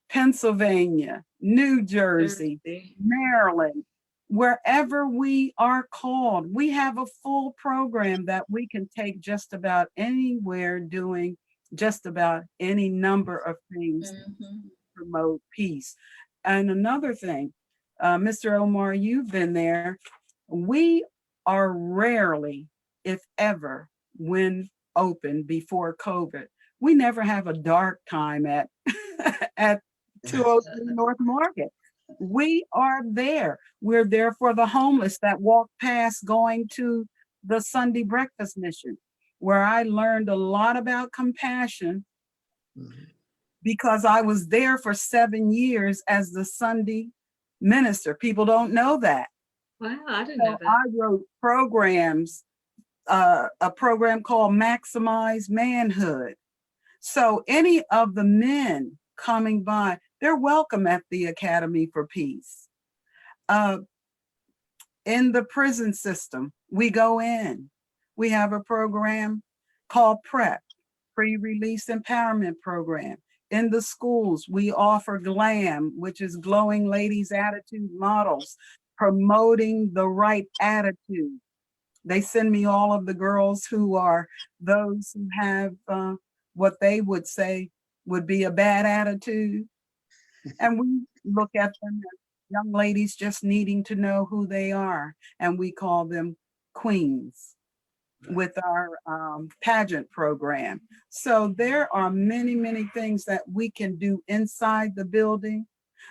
Pennsylvania, New Jersey, Maryland, wherever we are called. We have a full program that we can take just about anywhere, doing just about any number of things to promote peace. And another thing, Mr. Omar, you've been there. We are rarely, if ever, when open before COVID, we never have a dark time at 203 North Market. We are there. We're there for the homeless that walk past going to the Sunday breakfast mission, where I learned a lot about compassion because I was there for 7 years as the Sunday minister. People don't know that. Wow, I didn't know that. I wrote programs, a program called Maximize Manhood. So any of the men coming by, they're welcome at the Academy for Peace. In the prison system, we go in. We have a program called PrEP, Pre-Release Empowerment Program. In the schools, we offer GLAM, which is Glowing Ladies Attitude Models, promoting the right attitude. They send me all of the girls who are those who have what they would say would be a bad attitude. And we look at them as young ladies just needing to know who they are. And we call them queens with our pageant program. So there are many, many things that we can do inside the building,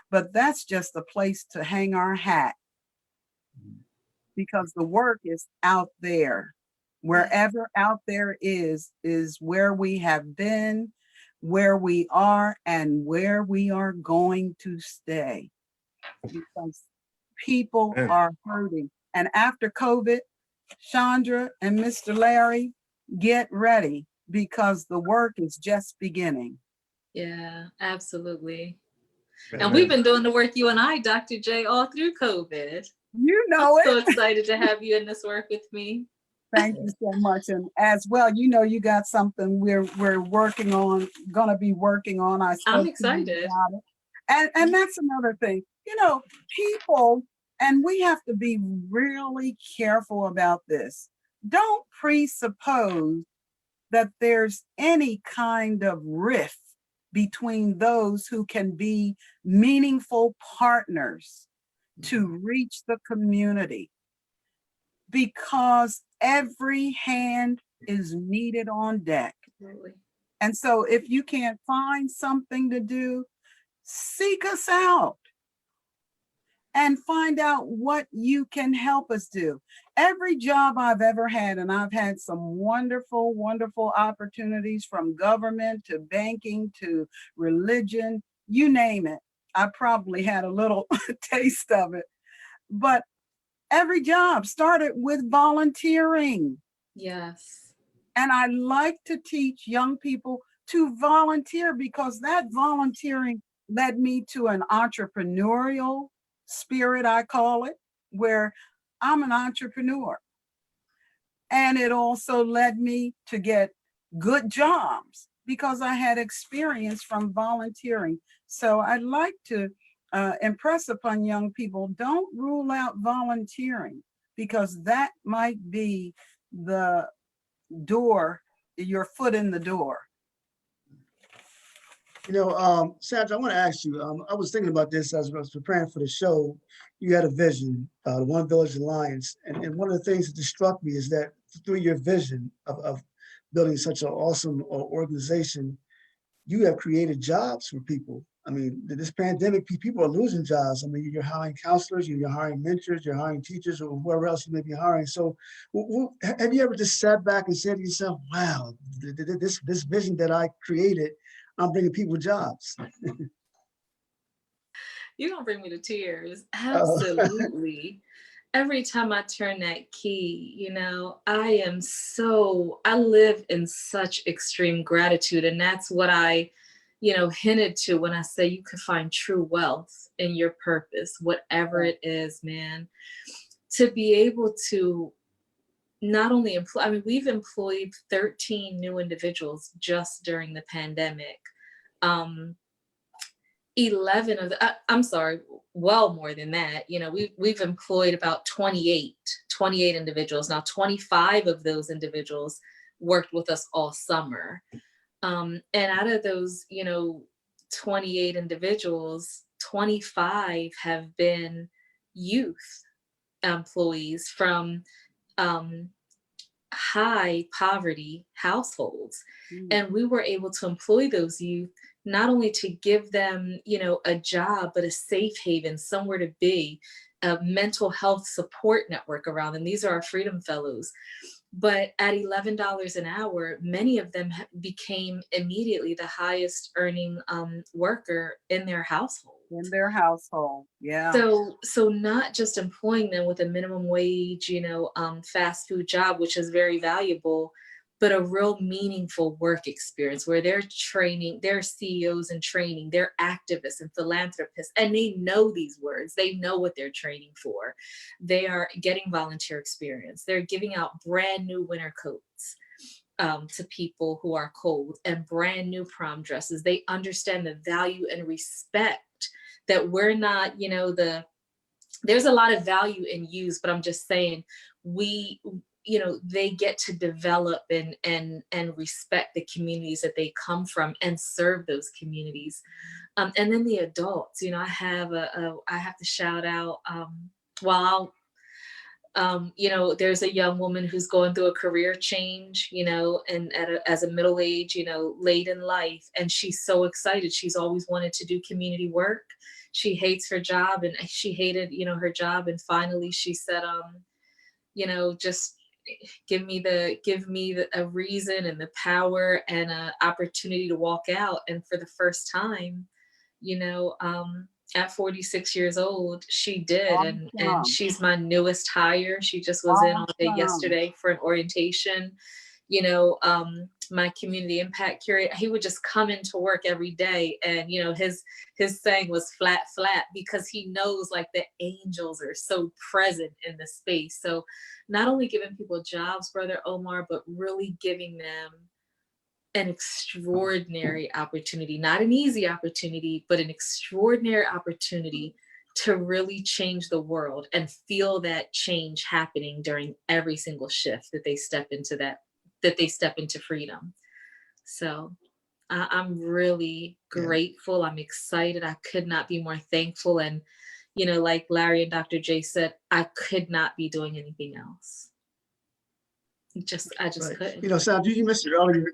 but that's just a place to hang our hat because the work is out there. Wherever out there is where we have been, where we are, and where we are going to stay. Because people are hurting. And after COVID, Chandra and Mr. Larry, get ready because the work is just beginning. Yeah, absolutely. And we've been doing the work, you and I, Dr. J, all through COVID. You know it. So excited to have you in this work with me. Thank you so much. And as well, you know, you got something we're working on, gonna be working on. I'm excited. About it. And that's another thing, you know, people, and we have to be really careful about this. Don't presuppose that there's any kind of rift between those who can be meaningful partners to reach the community, because every hand is needed on deck. Absolutely. And so if you can't find something to do, seek us out and find out what you can help us do. Every job I've ever had, and I've had some wonderful, wonderful opportunities from government to banking to religion, you name it. I probably had a little taste of it, but every job started with volunteering. Yes. And I like to teach young people to volunteer because that volunteering led me to an entrepreneurial spirit, I call it, where I'm an entrepreneur. And it also led me to get good jobs because I had experience from volunteering. So I'd like to impress upon young people, don't rule out volunteering because that might be the door, your foot in the door. You know, Sandra, I want to ask you, I was thinking about this as I was preparing for the show. You had a vision, the One Village Alliance. And one of the things that just struck me is that through your vision of building such an awesome organization, you have created jobs for people. I mean, this pandemic, people are losing jobs. I mean, you're hiring counselors, you're hiring mentors, you're hiring teachers, or whoever else you may be hiring. So have you ever just sat back and said to yourself, wow, this vision that I created, I'm bringing people jobs? You don't bring me to tears. Absolutely. Every time I turn that key, you know, I live in such extreme gratitude. And that's what I, you know, hinted to when I say you could find true wealth in your purpose, whatever it is, man. To be able to not only employ, I mean, we've employed 13 new individuals just during the pandemic. 11 of the, I'm sorry, well more than that. You know, we've employed about 28 individuals. Now, 25 of those individuals worked with us all summer. And out of those, you know, 28 individuals, 25 have been youth employees from high poverty households. And we were able to employ those youth not only to give them, you know, a job, but a safe haven, somewhere to be, a mental health support network around them. These are our Freedom Fellows. But at $11 an hour, many of them became immediately the highest earning worker in their household. In their household, yeah. So not just employing them with a minimum wage, you know, fast food job, which is very valuable, but a real meaningful work experience where they're training, they're CEOs in training, they're activists and philanthropists, and they know these words. They know what they're training for. They are getting volunteer experience. They're giving out brand new winter coats to people who are cold and brand new prom dresses. They understand the value and respect that we're not, you know, there's a lot of value in use, but I'm just saying you know, they get to develop and respect the communities that they come from and serve those communities. And then the adults, you know, I have to shout out, You know, there's a young woman who's going through a career change, you know, and as a middle age, you know, late in life, and she's so excited. She's always wanted to do community work. She hates her job, and she hated, you know, her job. And finally she said, you know, just give me a reason and the power and an opportunity to walk out. And for the first time, you know, at 46 years old, she did. And Awesome. she's my newest hire. She just was in all day Awesome. yesterday for an orientation. You know, my community impact curator, he would just come into work every day, and you know, his saying was flat, because he knows like the angels are so present in the space. So not only giving people jobs, Brother Omar, but really giving them an extraordinary opportunity, not an easy opportunity, but an extraordinary opportunity to really change the world and feel that change happening during every single shift that they step into freedom. So I'm really grateful. I'm excited. I could not be more thankful. And, you know, like Larry and Dr. J said, I could not be doing anything else. I just Right. couldn't. You know, Sam, you mentioned earlier,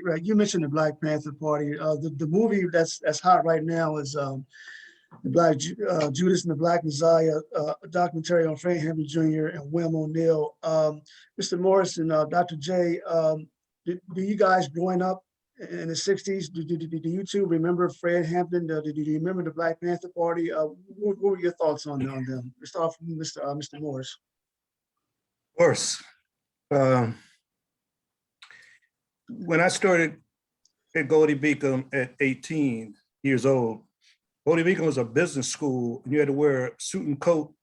right? You mentioned the Black Panther Party. The movie that's hot right now is the Judas and the Black Messiah, a documentary on Frank Henry Jr. and William O'Neill. Mr. Morris and Dr. J, do you guys growing up in the 60s, do you two remember Fred Hampton? Do you remember the Black Panther Party? What were your thoughts on them? Let's start from Mr. Morris. Of course. When I started at Goldie Beacom at 18 years old, Goldie Beacom was a business school, and you had to wear a suit and coat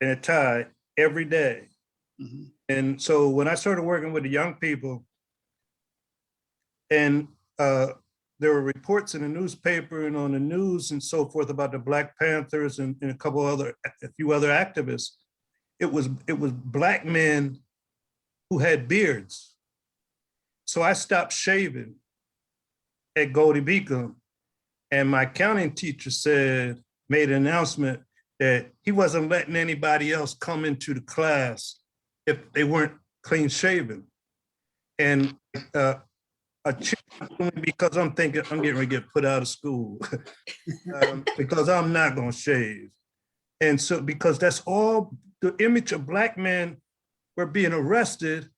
and a tie every day. Mm-hmm. And so when I started working with the young people, and there were reports in the newspaper and on the news and so forth about the Black Panthers and a few other activists, it was Black men who had beards. So I stopped shaving at Goldie Beacom, and my accounting teacher made an announcement that he wasn't letting anybody else come into the class if they weren't clean shaven. And because I'm thinking I'm getting ready to get put out of school because I'm not gonna shave. And so, because that's all the image of Black men were being arrested,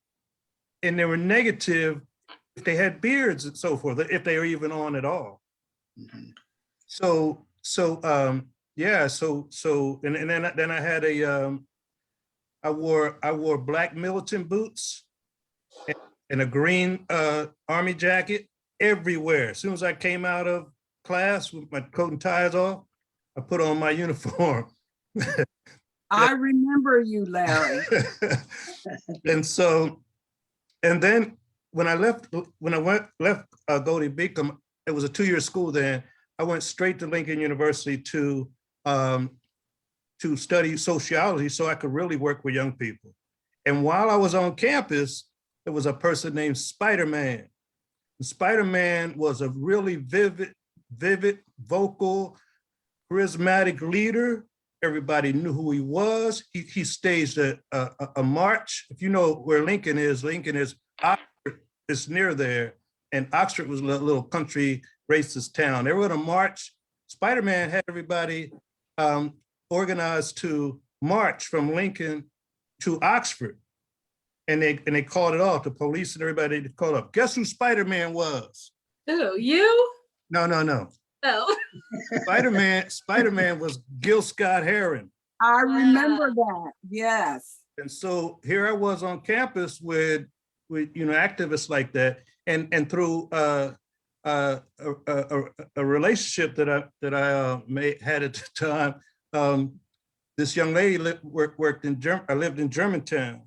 and they were negative if they had beards and so forth, if they were even on at all. Mm-hmm. Then I had I wore Black militant boots and a green army jacket everywhere. As soon as I came out of class with my coat and ties off, I put on my uniform. I remember you, Larry. And then when I left Goldie Beacom, it was a 2-year school then. I went straight to Lincoln University to study sociology so I could really work with young people. And while I was on campus, there was a person named Spider-Man. Spider-Man was a really vivid, vocal, charismatic leader. Everybody knew who he was. He staged a march. If you know where Lincoln is Oxford is near there. And Oxford was a little country racist town. They were going to march. Spider-Man had everybody organized to march from Lincoln to Oxford. And they called it off. The police and everybody called up. Guess who Spider-Man was? Who, you? No. Oh. Spider-Man was Gil Scott-Heron. I remember that, yes. And so here I was on campus with activists like that, and through a relationship that I had at the time, this young lady lived in Germantown,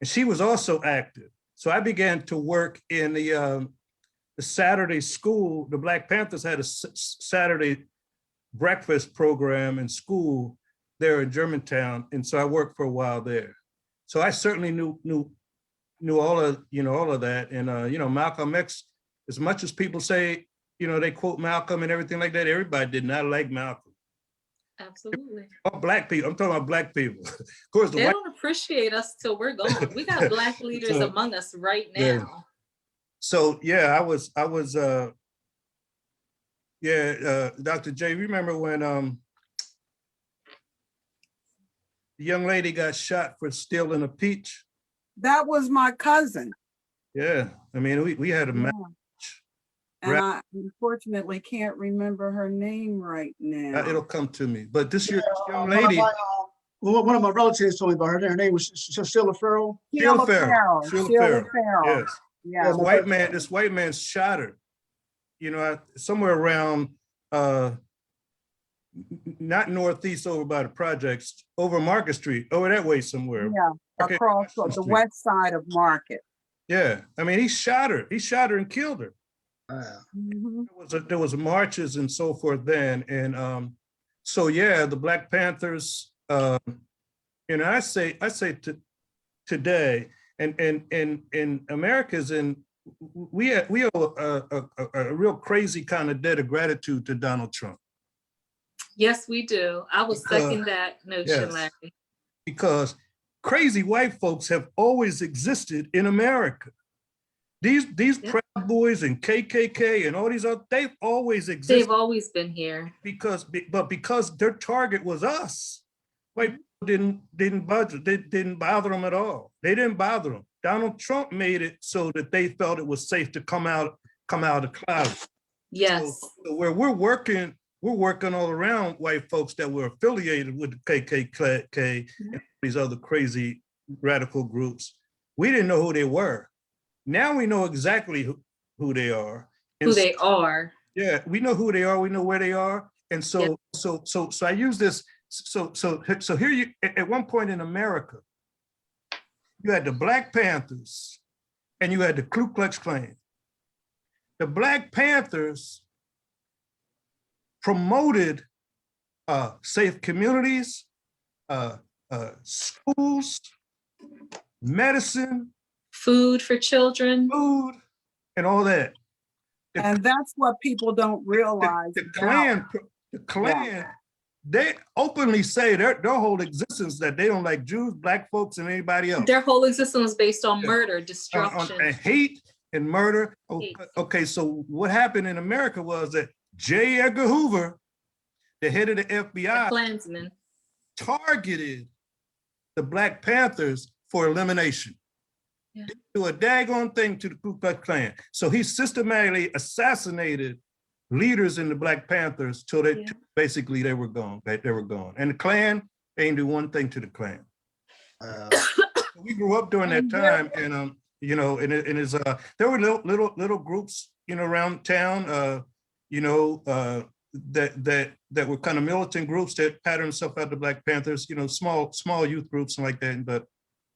and she was also active. So I began to work in the Saturday school. The Black Panthers had a Saturday breakfast program in school there in Germantown, and so I worked for a while there. So I certainly knew all of that, and Malcolm X. As much as people say, they quote Malcolm and everything like that, everybody did not like Malcolm. Absolutely. All black people. I'm talking about black people. Of course, the They white. don't appreciate us till we're gone. We got black leaders So, among us right yeah. now. So yeah, I was Dr. J, remember when the young lady got shot for stealing a peach? That was my cousin. Yeah, I mean, we had a Yeah. match. And I unfortunately can't remember her name right now. It'll come to me. But this young One lady, one of my relatives told me about her. Her name was Sheila Farrell. Sheila Farrell. Sheila Farrell. Yes. Yeah. This white man shot her, you know, somewhere around not northeast over by the projects, over Market Street, over that way somewhere. Yeah, across the west side of Market. Yeah, I mean, he shot her and killed her. Mhm. There was marches and so forth then, and so yeah, the Black Panthers. You know, I say today, and America's in. We owe a real crazy kind of debt of gratitude to Donald Trump. Yes, we do. I will second that notion, yes. Larry. Because crazy white folks have always existed in America. These Proud Boys and KKK and all these other, they've always existed. They've always been here. Because their target was us. White people didn't budget, they didn't bother them at all. They didn't bother them. Donald Trump made it so that they felt it was safe to come out of the cloud. Yes. So where we're working all around white folks that were affiliated with the KKK and these other crazy radical groups. We didn't know who they were. Now we know exactly who they are. And who they are. Yeah, we know who they are. We know where they are. And so I use this. So here you, at one point in America, you had the Black Panthers and you had the Ku Klux Klan. The Black Panthers promoted safe communities, schools, medicine, food for children, and all that. And that's what people don't realize. The Klan, they openly say their whole existence that they don't like Jews, Black folks, and anybody else. Their whole existence was based on murder, destruction. On hate and murder. Hate. Okay, so what happened in America was that J. Edgar Hoover, the head of the FBI, Klansman, targeted the Black Panthers for elimination. Yeah. He do a daggone thing to the Ku Klux Klan. So he systematically assassinated leaders in the Black Panthers till they basically they were gone. They were gone. And the Klan, they didn't do one thing to the Klan. We grew up during that time, and you know, and there were little groups, you know, around town, you know, that were kind of militant groups that patterned themselves after the Black Panthers, you know, small youth groups and like that. But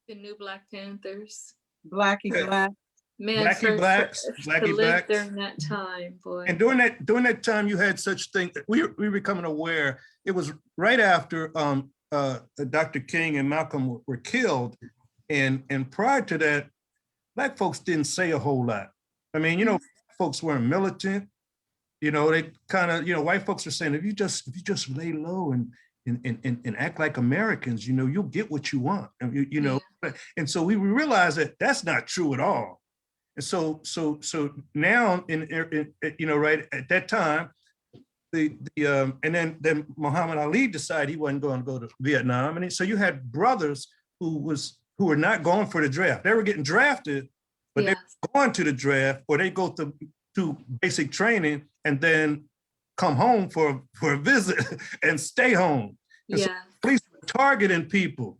the new Black Panthers, Blackie Black. Man, Blackie Blacks during that time, boy. And during that time, you had such things. We were becoming aware. It was right after Dr. King and Malcolm were killed, and prior to that, Black folks didn't say a whole lot. I mean, you know, folks weren't militant. You know, they kind of, you know, white folks are saying, if you just lay low and act like Americans, you know, you'll get what you want. And you know, and so we realized that that's not true at all. And so now, you know, right at that time, and then Muhammad Ali decided he wasn't going to go to Vietnam, and so you had brothers who were not going for the draft. They were getting drafted, but they were going to the draft, or they go to basic training and then come home for a visit and stay home. And so police were targeting people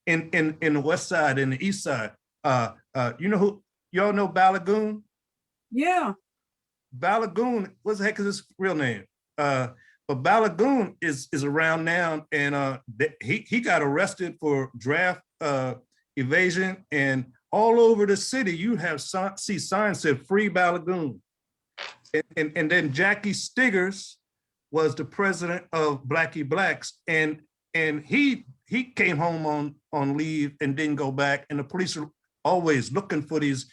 in the west side and the east side. You know who? Y'all know Balagoon? Yeah. Balagoon, what the heck is his real name? But Balagoon is around now, and he got arrested for draft evasion, and all over the city you have see signs that free Balagoon. And then Jackie Stiggers was the president of Blackie Blacks, and he came home on leave and didn't go back, and the police are always looking for these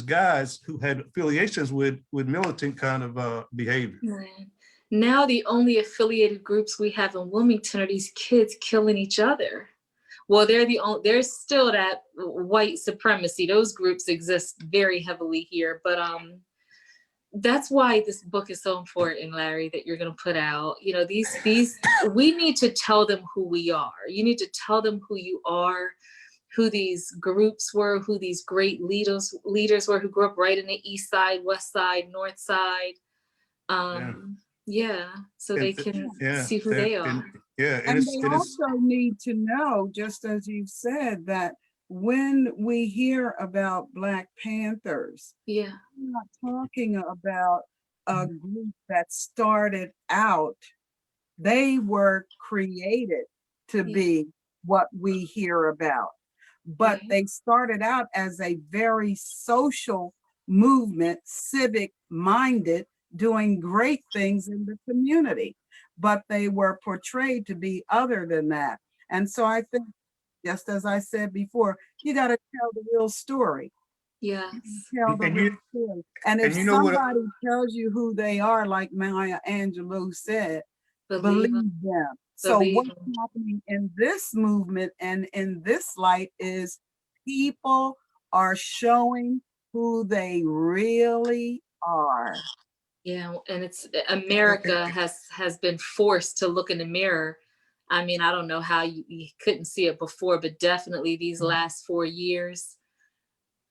guys who had affiliations with militant kind of behavior. Now the only affiliated groups we have in Wilmington are these kids killing each other. Well, there's still that white supremacy. Those groups exist very heavily here, but that's why this book is so important, Larry, that you're going to put out. You know, these we need to tell them who we are. You need to tell them who you are, who these groups were, who these great leaders were, who grew up right in the East Side, West Side, North Side. Yeah, so they can see who they are. And they also need to know, just as you've said, that when we hear about Black Panthers, we're not talking about a group that started out. They were created to be what we hear about, but they started out as a very social movement, civic minded, doing great things in the community, but they were portrayed to be other than that. And so I think, just as I said before, you got to tell the real story. Yes. Tell the real story. And if somebody tells you who they are, like Maya Angelou said, believe them. So what's happening in this movement and in this light is people are showing who they really are. Yeah, and it's America has been forced to look in the mirror. I mean, I don't know how you couldn't see it before, but definitely these last 4 years,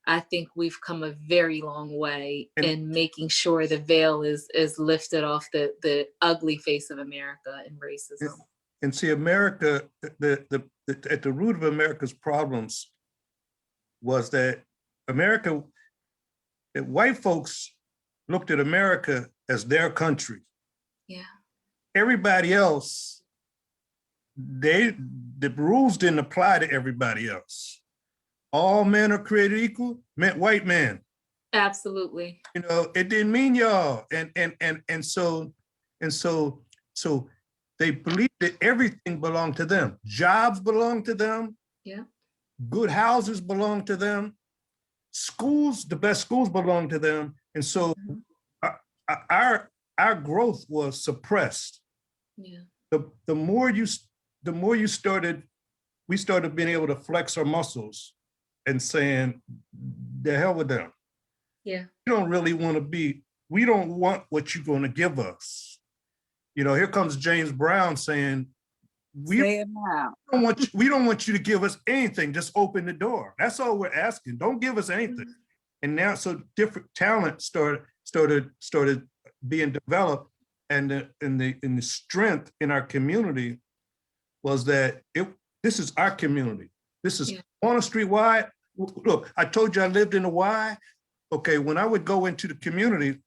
I think we've come a very long way in making sure the veil is lifted off the ugly face of America and racism. And see, America, at the root of America's problems was that white folks looked at America as their country. Yeah. Everybody else, the rules didn't apply to everybody else. All men are created equal meant white man. Absolutely. You know, it didn't mean y'all. And so they believed that everything belonged to them. Jobs belonged to them. Yeah. Good houses belonged to them. Schools, the best schools belonged to them. And so our growth was suppressed. Yeah. The more we started being able to flex our muscles and saying, the hell with them. Yeah. We don't want what you're going to give us. You know, here comes James Brown saying, we don't want you to give us anything, just open the door. That's all we're asking. Don't give us anything. And now, so different talent started being developed, and the strength in our community was that this is our community. This is on a street Y. Look, I told you I lived in the Y. Okay, when I would go into the community,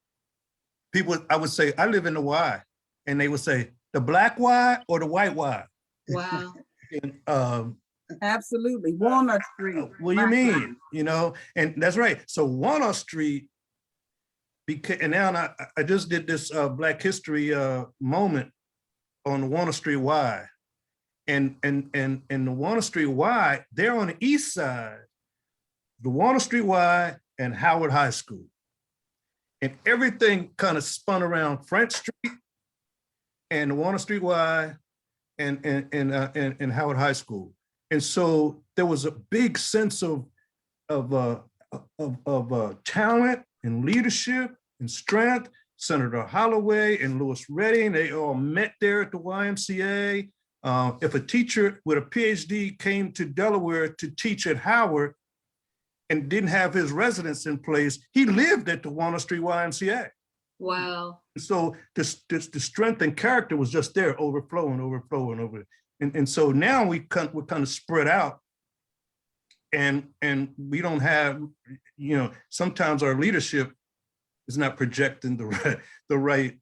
I would say, I live in the Y. And they would say, the black Y or the white Y? Wow. And, absolutely. Walnut Street. What do you mean? You know, and that's right. So Walnut Street, and now I just did this Black History moment on the Walnut Street Y. And the Walnut Street Y, they're on the east side, the Walnut Street Y and Howard High School. And everything kind of spun around French Street and the Walnut Street Y and Howard High School. And so there was a big sense of talent and leadership and strength. Senator Holloway and Lewis Redding, they all met there at the YMCA. If a teacher with a PhD came to Delaware to teach at Howard and didn't have his residence in place, he lived at the Walnut Street YMCA. Wow. So the strength and character was just there, overflowing. And so now we're kind of spread out, and we don't have, you know, sometimes our leadership is not projecting the right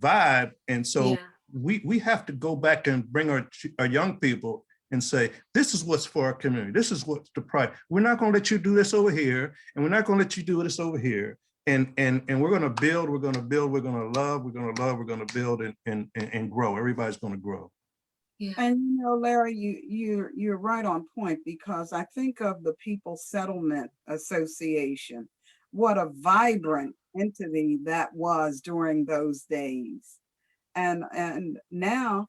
vibe. And so we have to go back and bring our young people and say, this is what's for our community. This is what's the pride. We're not going to let you do this over here, and we're not going to let you do this over here. And we're going to build, we're going to build, we're going to love, we're going to love, we're going to build and grow. Everybody's going to grow. Yeah. And you know, Larry, you're right on point, because I think of the People's Settlement Association, what a vibrant entity that was during those days. And now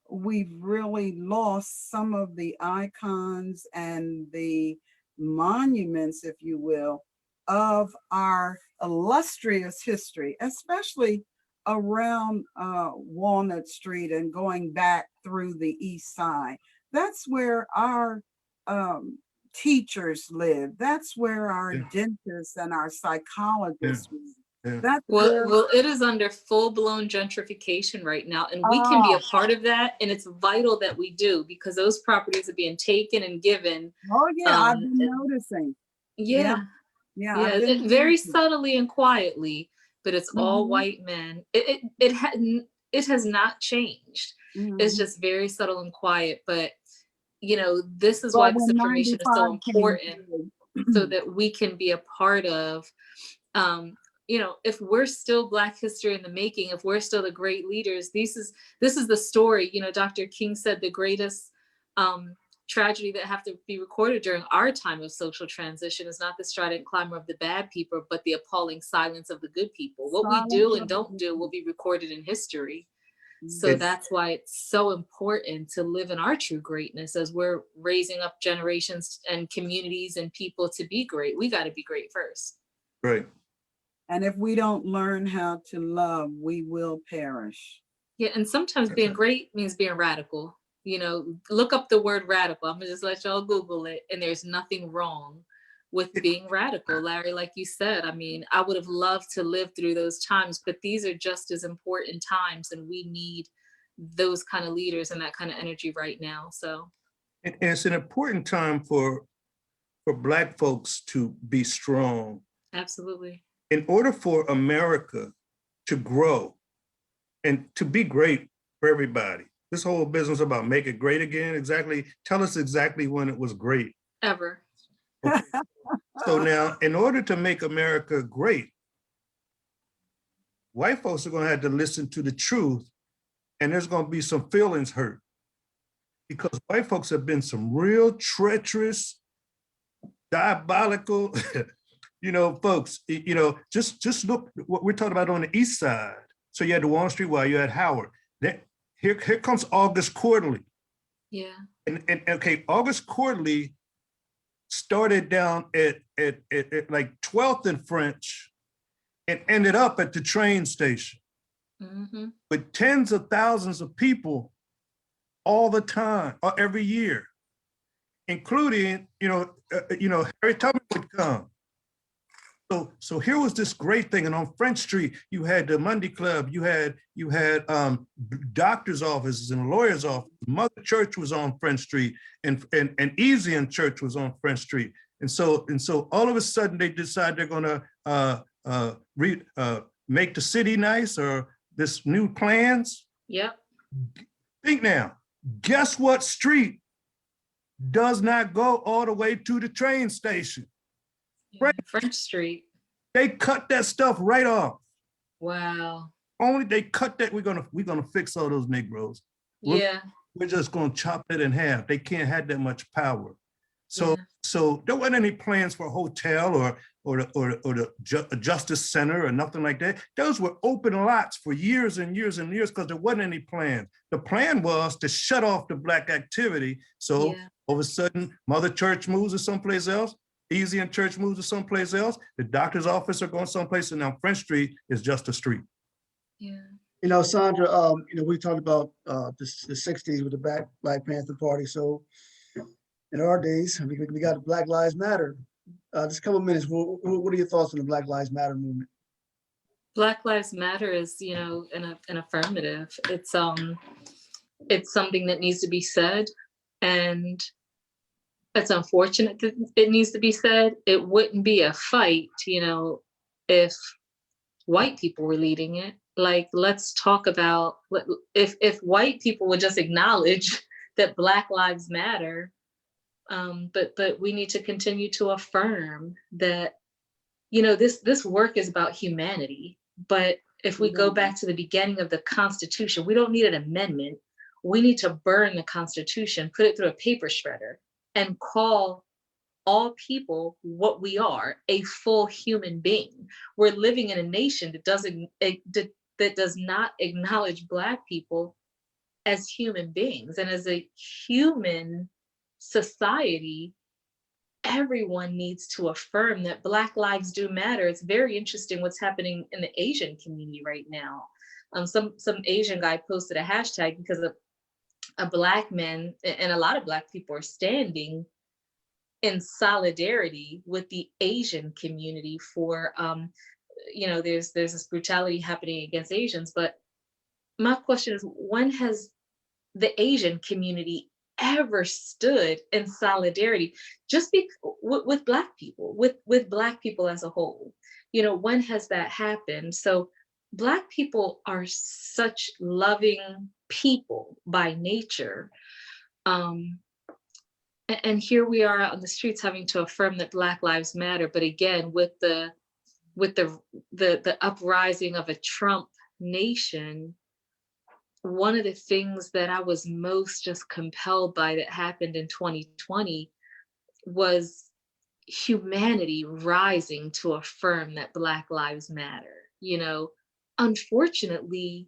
we've really lost some of the icons and the monuments, if you will, of our illustrious history, especially around Walnut Street and going back through the East Side. That's where our teachers live. That's where our Yeah. dentists and our psychologists live. Yeah. That's Well, where, it is under full-blown gentrification right now, and we can be a part of that. And it's vital that we do, because those properties are being taken and given. oh yeah, I've been and- noticing. Yeah, Yeah, yeah, I've been very noticing. subtly and quietly, but it's all Mhm. white men. It has not changed. It's Mhm. just very subtle and quiet. But this is why But this when information is so 95 came important, through, so that we can be a part of. If we're still Black history in the making, if we're still the great leaders, this is the story. Dr. King said the greatest tragedy that have to be recorded during our time of social transition is not the strident clamor of the bad people, but the appalling silence of the good people. What we do and don't do will be recorded in history. So It's- that's why it's so important to live in our true greatness as we're raising up generations and communities and people to be great. We got to be great first. Right. and if we don't learn how to love, we will perish. Yeah, and sometimes being great means being radical. Look up the word radical. I'm gonna just let y'all Google it, and there's nothing wrong with being radical, Larry. Like you said, I mean, I would have loved to live through those times, but these are just as important times, and we need those kind of leaders and that kind of energy right now. So And it's an important time for Black folks to be strong. absolutely. In order for America to grow and to be great for everybody, this whole business about make it great again, tell us exactly when it was great. Ever. Okay. So now, in order to make America great, white folks are going to have to listen to the truth, and there's going to be some feelings hurt, because white folks have been some real treacherous, diabolical, folks. Just look what we're talking about on the East Side. So you had the Walnut Street Wire, you had Howard. Here comes August Quarterly. Yeah. And okay, August Quarterly started down at like 12th and French and ended up at the train station with tens of thousands of people all the time, or every year, including, Harry Tubman would come. So here was this great thing, and on French Street you had the Monday Club, you had doctors' offices and lawyers' offices. Mother Church was on French Street, and Easian Church was on French Street, and so all of a sudden they decide they're going to make the city nice, or this new plans. Yep. Think now, guess what street does not go all the way to the train station? Yeah. French Street. They cut that stuff right off. Wow. Only they cut that. We're gonna fix all those Negroes. Yeah. We're just gonna chop it in half. They can't have that much power. So there wasn't any plans for a hotel or the Justice Center or nothing like that. Those were open lots for years and years and years, because there wasn't any plan. The plan was to shut off the Black activity. So all of a sudden, Mother Church moves to someplace else. Easian Church moves to someplace else. The doctor's office are going someplace, and now French Street is just a street. Yeah. Sandra, we talked about the 60s with the Black Panther Party. So in our days, we got Black Lives Matter. Just a couple of minutes. What are your thoughts on the Black Lives Matter movement? Black Lives Matter is, an affirmative. It's something that needs to be said, and it's unfortunate that it needs to be said. It wouldn't be a fight, if white people were leading it. Like, let's talk about if white people would just acknowledge that Black Lives Matter, but we need to continue to affirm that, this work is about humanity. But if we go back to the beginning of the Constitution, we don't need an amendment. We need to burn the Constitution, put it through a paper shredder, and call all people what we are, a full human being. We're living in a nation that does not acknowledge Black people as human beings. And as a human society, everyone needs to affirm that Black lives do matter. It's very interesting what's happening in the Asian community right now. Some Asian guy posted a hashtag because of a Black man, and a lot of Black people are standing in solidarity with the Asian community for, there's this brutality happening against Asians. But my question is, when has the Asian community ever stood in solidarity with Black people, with Black people as a whole? When has that happened? So Black people are such loving people by nature. And here we are out on the streets having to affirm that Black lives matter. But again, with the uprising of a Trump nation, one of the things that I was most just compelled by that happened in 2020 was humanity rising to affirm that Black lives matter. Unfortunately,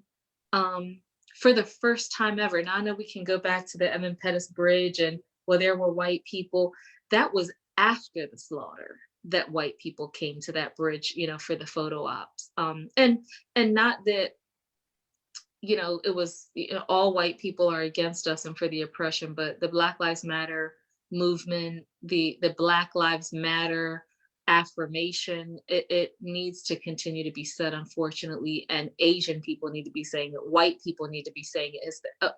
for the first time ever, now I know we can go back to the Evan Pettus Bridge and, well, there were white people. That was after the slaughter that white people came to that bridge, for the photo ops. And not that, it was, all white people are against us and for the oppression, but the Black Lives Matter movement, the Black Lives Matter affirmation, it needs to continue to be said, unfortunately. And Asian people need to be saying it. White people need to be saying it.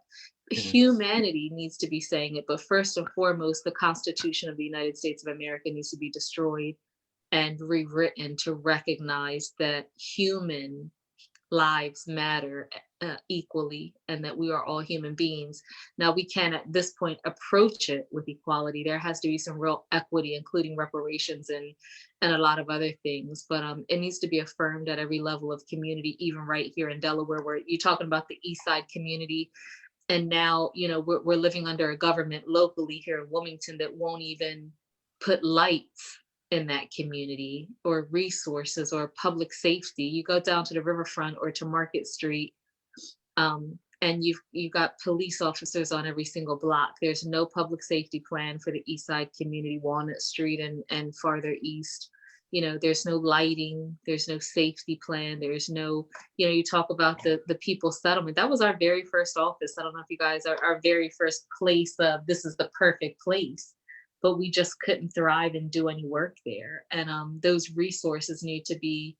Humanity needs to be saying it. But first and foremost, the Constitution of the United States of America needs to be destroyed and rewritten to recognize that human lives matter equally, and that we are all human beings. Now, we can at this point approach it with equality. There has to be some real equity, including reparations and a lot of other things. But it needs to be affirmed at every level of community, even right here in Delaware, where you're talking about the East Side community. And now, we're living under a government locally here in Wilmington that won't even put lights in that community or resources or public safety. You go down to the riverfront or to Market Street, and you've got police officers on every single block. There's no public safety plan for the East Side community, Walnut Street and farther east. There's no lighting, there's no safety plan, there's no, you talk about the people settlement. That was our very first office. I don't know if you guys are our very first place of, this is the perfect place, but we just couldn't thrive and do any work there. And those resources need to be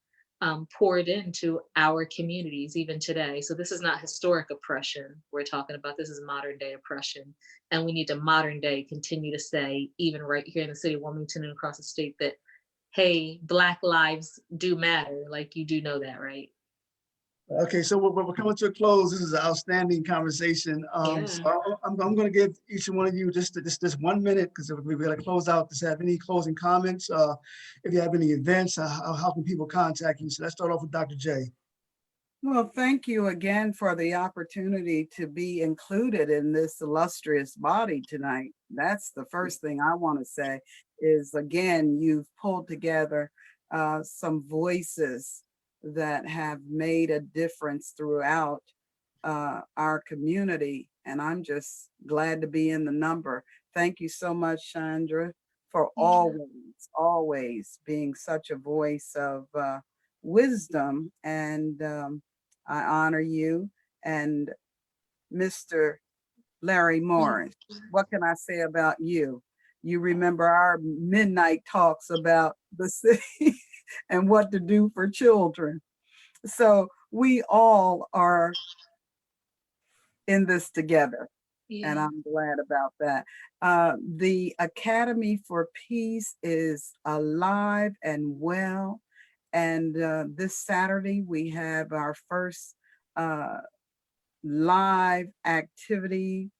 poured into our communities even today. So this is not historic oppression we're talking about. This is modern day oppression. And we need to modern day continue to say, even right here in the city of Wilmington and across the state, that, hey, Black lives do matter. Like, you do know that, right? Okay, so we're coming to a close. This is an outstanding conversation. Yeah. So I'm going to give each one of you just 1 minute, because we're going to close out. Does have any closing comments? If you have any events, how can people contact you? So let's start off with Dr. J. Well, thank you again for the opportunity to be included in this illustrious body tonight. That's the first thing I want to say is, again, you've pulled together some voices that have made a difference throughout our community. And I'm just glad to be in the number. Thank you so much, Chandra, for always being such a voice of wisdom. And I honor you. And Mr. Larry Morris, what can I say about you? You remember our midnight talks about the city and what to do for children. So we all are in this together. Yeah. And I'm glad about that. The Academy for Peace is alive and well. And this Saturday, we have our first live activity.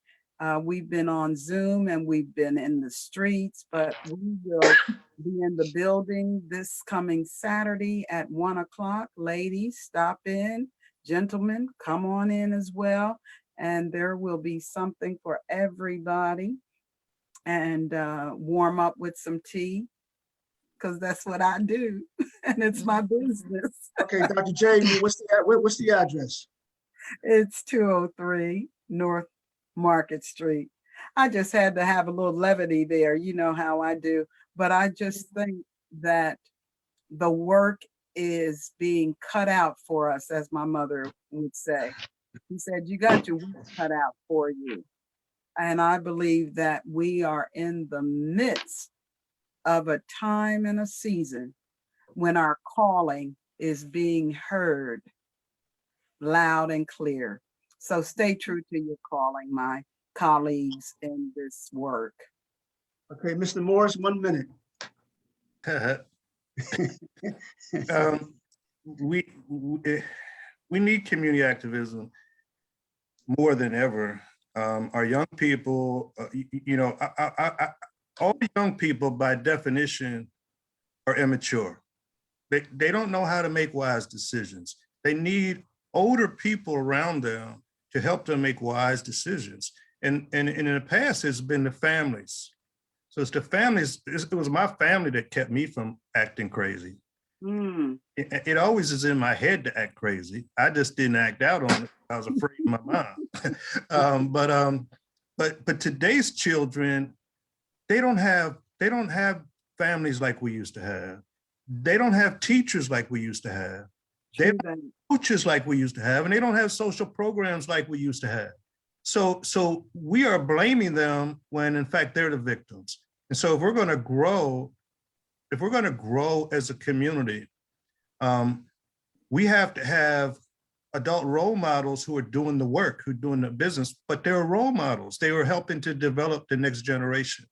We've been on Zoom and we've been in the streets, but we will be in the building this coming Saturday at 1 o'clock. Ladies, stop in. Gentlemen, come on in as well. And there will be something for everybody. and warm up with some tea, because that's what I do, and it's my business. Okay, Dr. J, what's the address? It's 203 North Market Street. I just had to have a little levity there. You know how I do. But I just think that the work is being cut out for us, as my mother would say. She said, you got your work cut out for you. And I believe that we are in the midst of a time and a season when our calling is being heard loud and clear. So stay true to your calling, my colleagues in this work. Okay, Mr. Morris, 1 minute. We need community activism more than ever. Our young people, all young people by definition are immature. They don't know how to make wise decisions. They need older people around them to help them make wise decisions. And in the past, it's been the families. So it's the families, it was my family that kept me from acting crazy. It always is in my head to act crazy. I just didn't act out on it. I was afraid of my mom. But today's children, they don't have families like we used to have. They don't have teachers like we used to have. They don't have coaches like we used to have, and they don't have social programs like we used to have. So we are blaming them when in fact they're the victims. And so if we're going to grow as a community, we have to have adult role models who are doing the work, who are doing the business, but they're role models. They were helping to develop the next generation.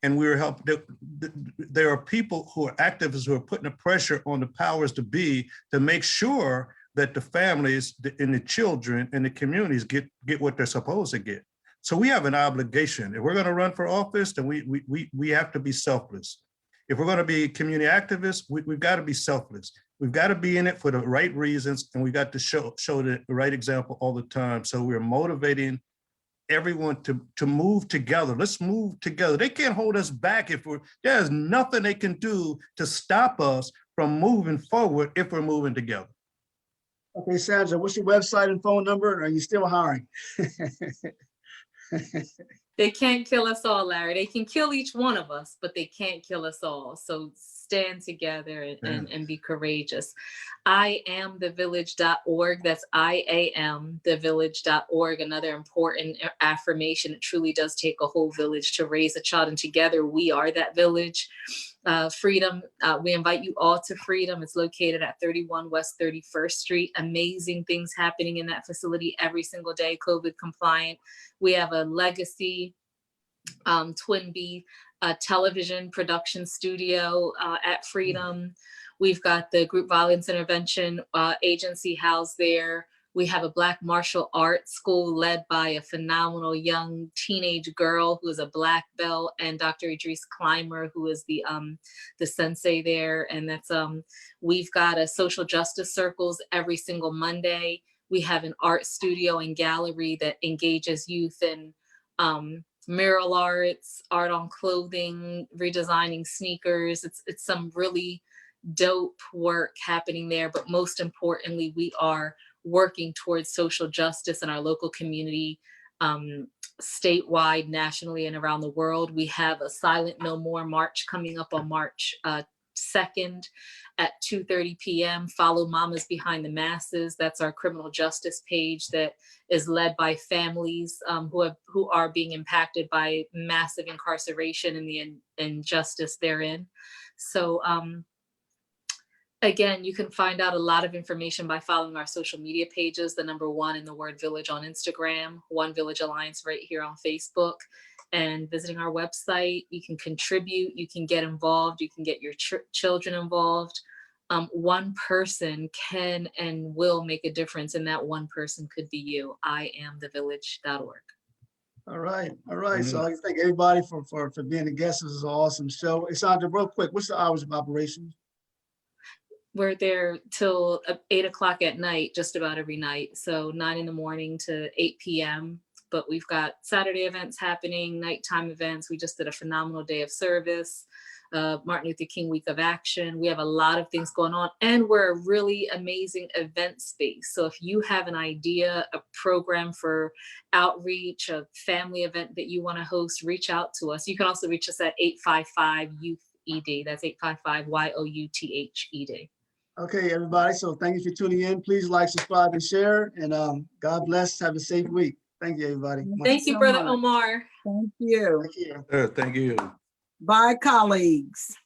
And there are people who are activists who are putting the pressure on the powers to be to make sure that the families and the children and the communities get what they're supposed to get. So we have an obligation. If we're going to run for office, then we have to be selfless. If we're going to be community activists, we've got to be selfless. We've got to be in it for the right reasons, and we've got to show the right example all the time. So we're motivating everyone to move together. Let's move together. They can't hold us back there's nothing they can do to stop us from moving forward if we're moving together. Okay, Sandra, what's your website and phone number? Are you still hiring? They can't kill us all, Larry. They can kill each one of us, but they can't kill us all. So stand together and be courageous. IamTheVillage.org. That's IamTheVillage.org. Another important affirmation. It truly does take a whole village to raise a child, and together we are that village. Freedom, we invite you all to Freedom. It's located at 31 West 31st Street. Amazing things happening in that facility every single day, COVID compliant. We have a legacy Twin B television production studio at Freedom. We've got the Group Violence Intervention Agency housed there. We have a Black martial arts school led by a phenomenal young teenage girl who is a Black belt, and Dr. Idris Clymer, who is the sensei there. And that's we've got a social justice circles every single Monday. We have an art studio and gallery that engages youth in mural arts, art on clothing, redesigning sneakers. It's some really dope work happening there. But most importantly, we are working towards social justice in our local community, statewide, nationally, and around the world. We have a Silent No More march coming up on March 2nd at 2:30 p.m. Follow Mamas Behind the Masses. That's our criminal justice page that is led by families who are being impacted by massive incarceration and the injustice therein. So again, you can find out a lot of information by following our social media pages, the number 1 in the word village on Instagram, One Village Alliance right here on Facebook, and visiting our website. You can contribute, you can get involved, you can get your children involved. One person can and will make a difference, and that one person could be you. IamTheVillage.org. All right. So I thank everybody for being a guest. This is an awesome show. Hey, Sandra, real quick, what's the hours of operation? We're there till 8 o'clock at night, just about every night. So 9 in the morning to 8 p.m. but we've got Saturday events happening, nighttime events. We just did a phenomenal day of service. Martin Luther King Week of Action. We have a lot of things going on, and we're a really amazing event space. So if you have an idea, a program for outreach, a family event that you want to host, reach out to us. You can also reach us at 855-YOUTH-ED. That's 855-YOUTH-ED. Okay, everybody. So thank you for tuning in. Please like, subscribe, and share. And God bless. Have a safe week. Thank you, everybody. Thank you, so Brother much. Omar. Thank you. Thank you. Thank you. Bye, colleagues.